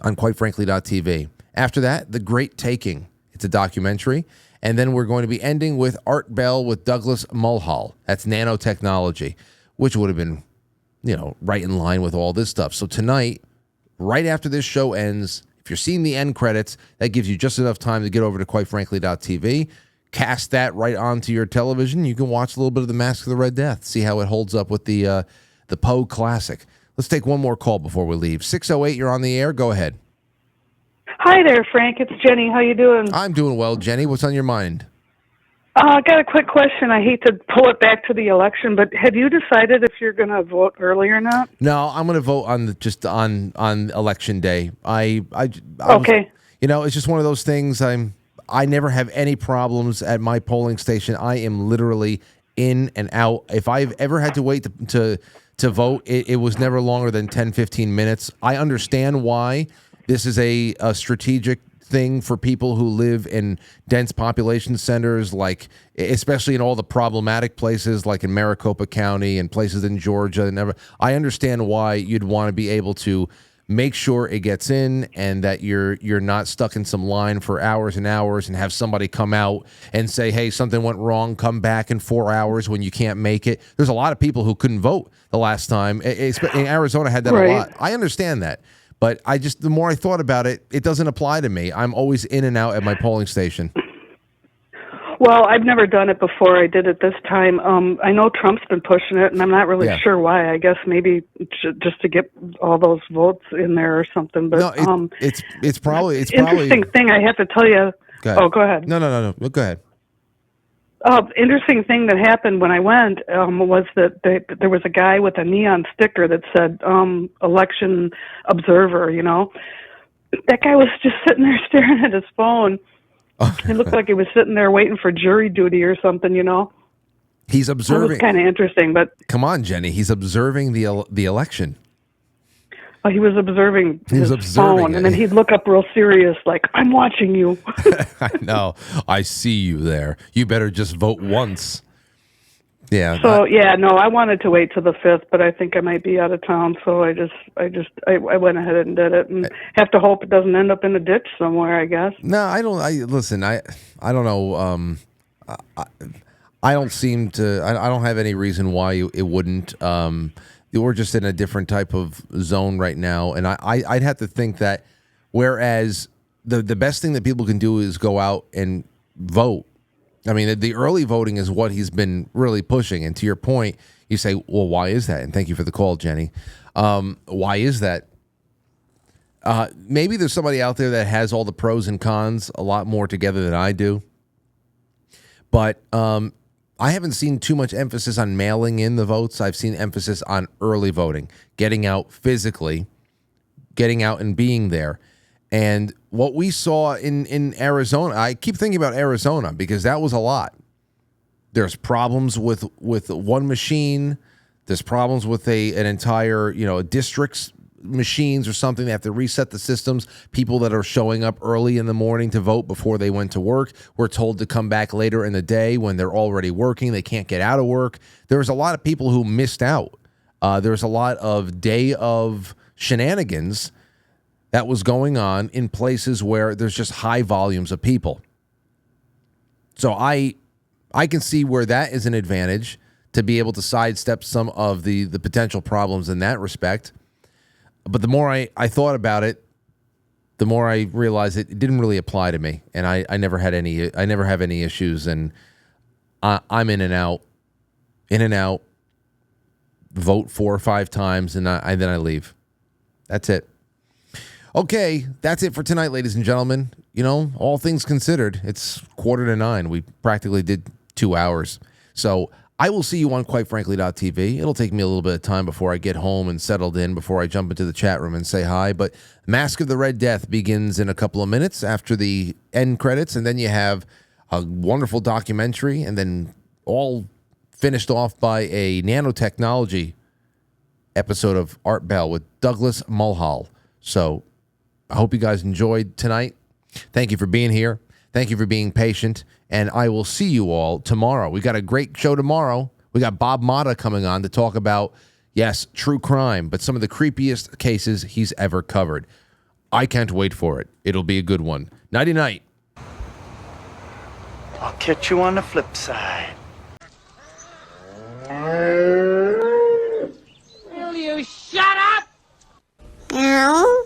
on QuiteFrankly.tv. After that, The Great Taking. It's a documentary. And then we're going to be ending with Art Bell with Douglas Mulhall. That's nanotechnology, which would have been, right in line with all this stuff. So tonight, right after this show ends, if you're seeing the end credits, that gives you just enough time to get over to QuiteFrankly.tv, cast that right onto your television. You can watch a little bit of The Mask of the Red Death, see how it holds up with the Poe classic. Let's take one more call before we leave. 608, you're on the air. Go ahead. Hi there, Frank. It's Jenny. How you doing? I'm doing well, Jenny. What's on your mind? I got a quick question. I hate to pull it back to the election, but have you decided if you're going to vote early or not? No, I'm going to vote on election day. I Okay. It's just one of those things. I never have any problems at my polling station. I am literally in and out. If I've ever had to wait to vote, it was never longer than 10, 15 minutes. I understand why this is a strategic thing for people who live in dense population centers, like especially in all the problematic places like in Maricopa County and places in Georgia. I understand why you'd want to be able to make sure it gets in and that you're not stuck in some line for hours and hours and have somebody come out and say, hey, something went wrong, come back in 4 hours when you can't make it. There's a lot of people who couldn't vote the last time. In Arizona had that a lot. I understand that. But the more I thought about it, it doesn't apply to me. I'm always in and out at my polling station. Well, I've never done it before. I did it this time. I know Trump's been pushing it, and I'm not really sure why. I guess maybe just to get all those votes in there or something. But no, it's probably interesting thing. I have to tell you. Go go ahead. No. Go ahead. Interesting thing that happened when I went was that there was a guy with a neon sticker that said election observer, That guy was just sitting there staring at his phone. It looked like he was sitting there waiting for jury duty or something, He's observing. It was kind of interesting, but... Come on, Jenny. He's observing the election. He was observing his phone, and then he'd look up real serious, like, I'm watching you. I know. I see you there. You better just vote once. Yeah. So, I wanted to wait till the 5th, but I think I might be out of town, so I went ahead and did it, and have to hope it doesn't end up in a ditch somewhere, I guess. No, I don't. Listen, I don't know. I don't seem to. I don't have any reason why it wouldn't. We're just in a different type of zone right now, and I'd have to think that whereas the best thing that people can do is go out and vote. I mean, the early voting is what he's been really pushing. And to your point, you say, well, why is that? And thank you for the call, Jenny. Why is that? Maybe there's somebody out there that has all the pros and cons a lot more together than I do. But I haven't seen too much emphasis on mailing in the votes. I've seen emphasis on early voting, getting out physically, getting out and being there. And what we saw in Arizona, I keep thinking about Arizona because that was a lot. There's problems with one machine. There's problems with an entire, district's machines or something. They have to reset the systems. People that are showing up early in the morning to vote before they went to work were told to come back later in the day when they're already working. They can't get out of work. There's a lot of people who missed out. There's a lot of day of shenanigans that was going on in places where there's just high volumes of people. So I can see where that is an advantage to be able to sidestep some of the potential problems in that respect. But the more I thought about it, the more I realized it didn't really apply to me, and I never have any issues, and I'm in and out, vote 4 or 5 times, and then I leave. That's it. Okay, that's it for tonight, ladies and gentlemen. All things considered, it's 8:45. We practically did 2 hours. So I will see you on quitefrankly.tv. It'll take me a little bit of time before I get home and settled in, before I jump into the chat room and say hi. But Mask of the Red Death begins in a couple of minutes after the end credits, and then you have a wonderful documentary, and then all finished off by a nanotechnology episode of Art Bell with Douglas Mulhall. So I hope you guys enjoyed tonight. Thank you for being here. Thank you for being patient. And I will see you all tomorrow. We got a great show tomorrow. We got Bob Motta coming on to talk about, yes, true crime, but some of the creepiest cases he's ever covered. I can't wait for it. It'll be a good one. Nighty-night. I'll catch you on the flip side. Will you shut up? No.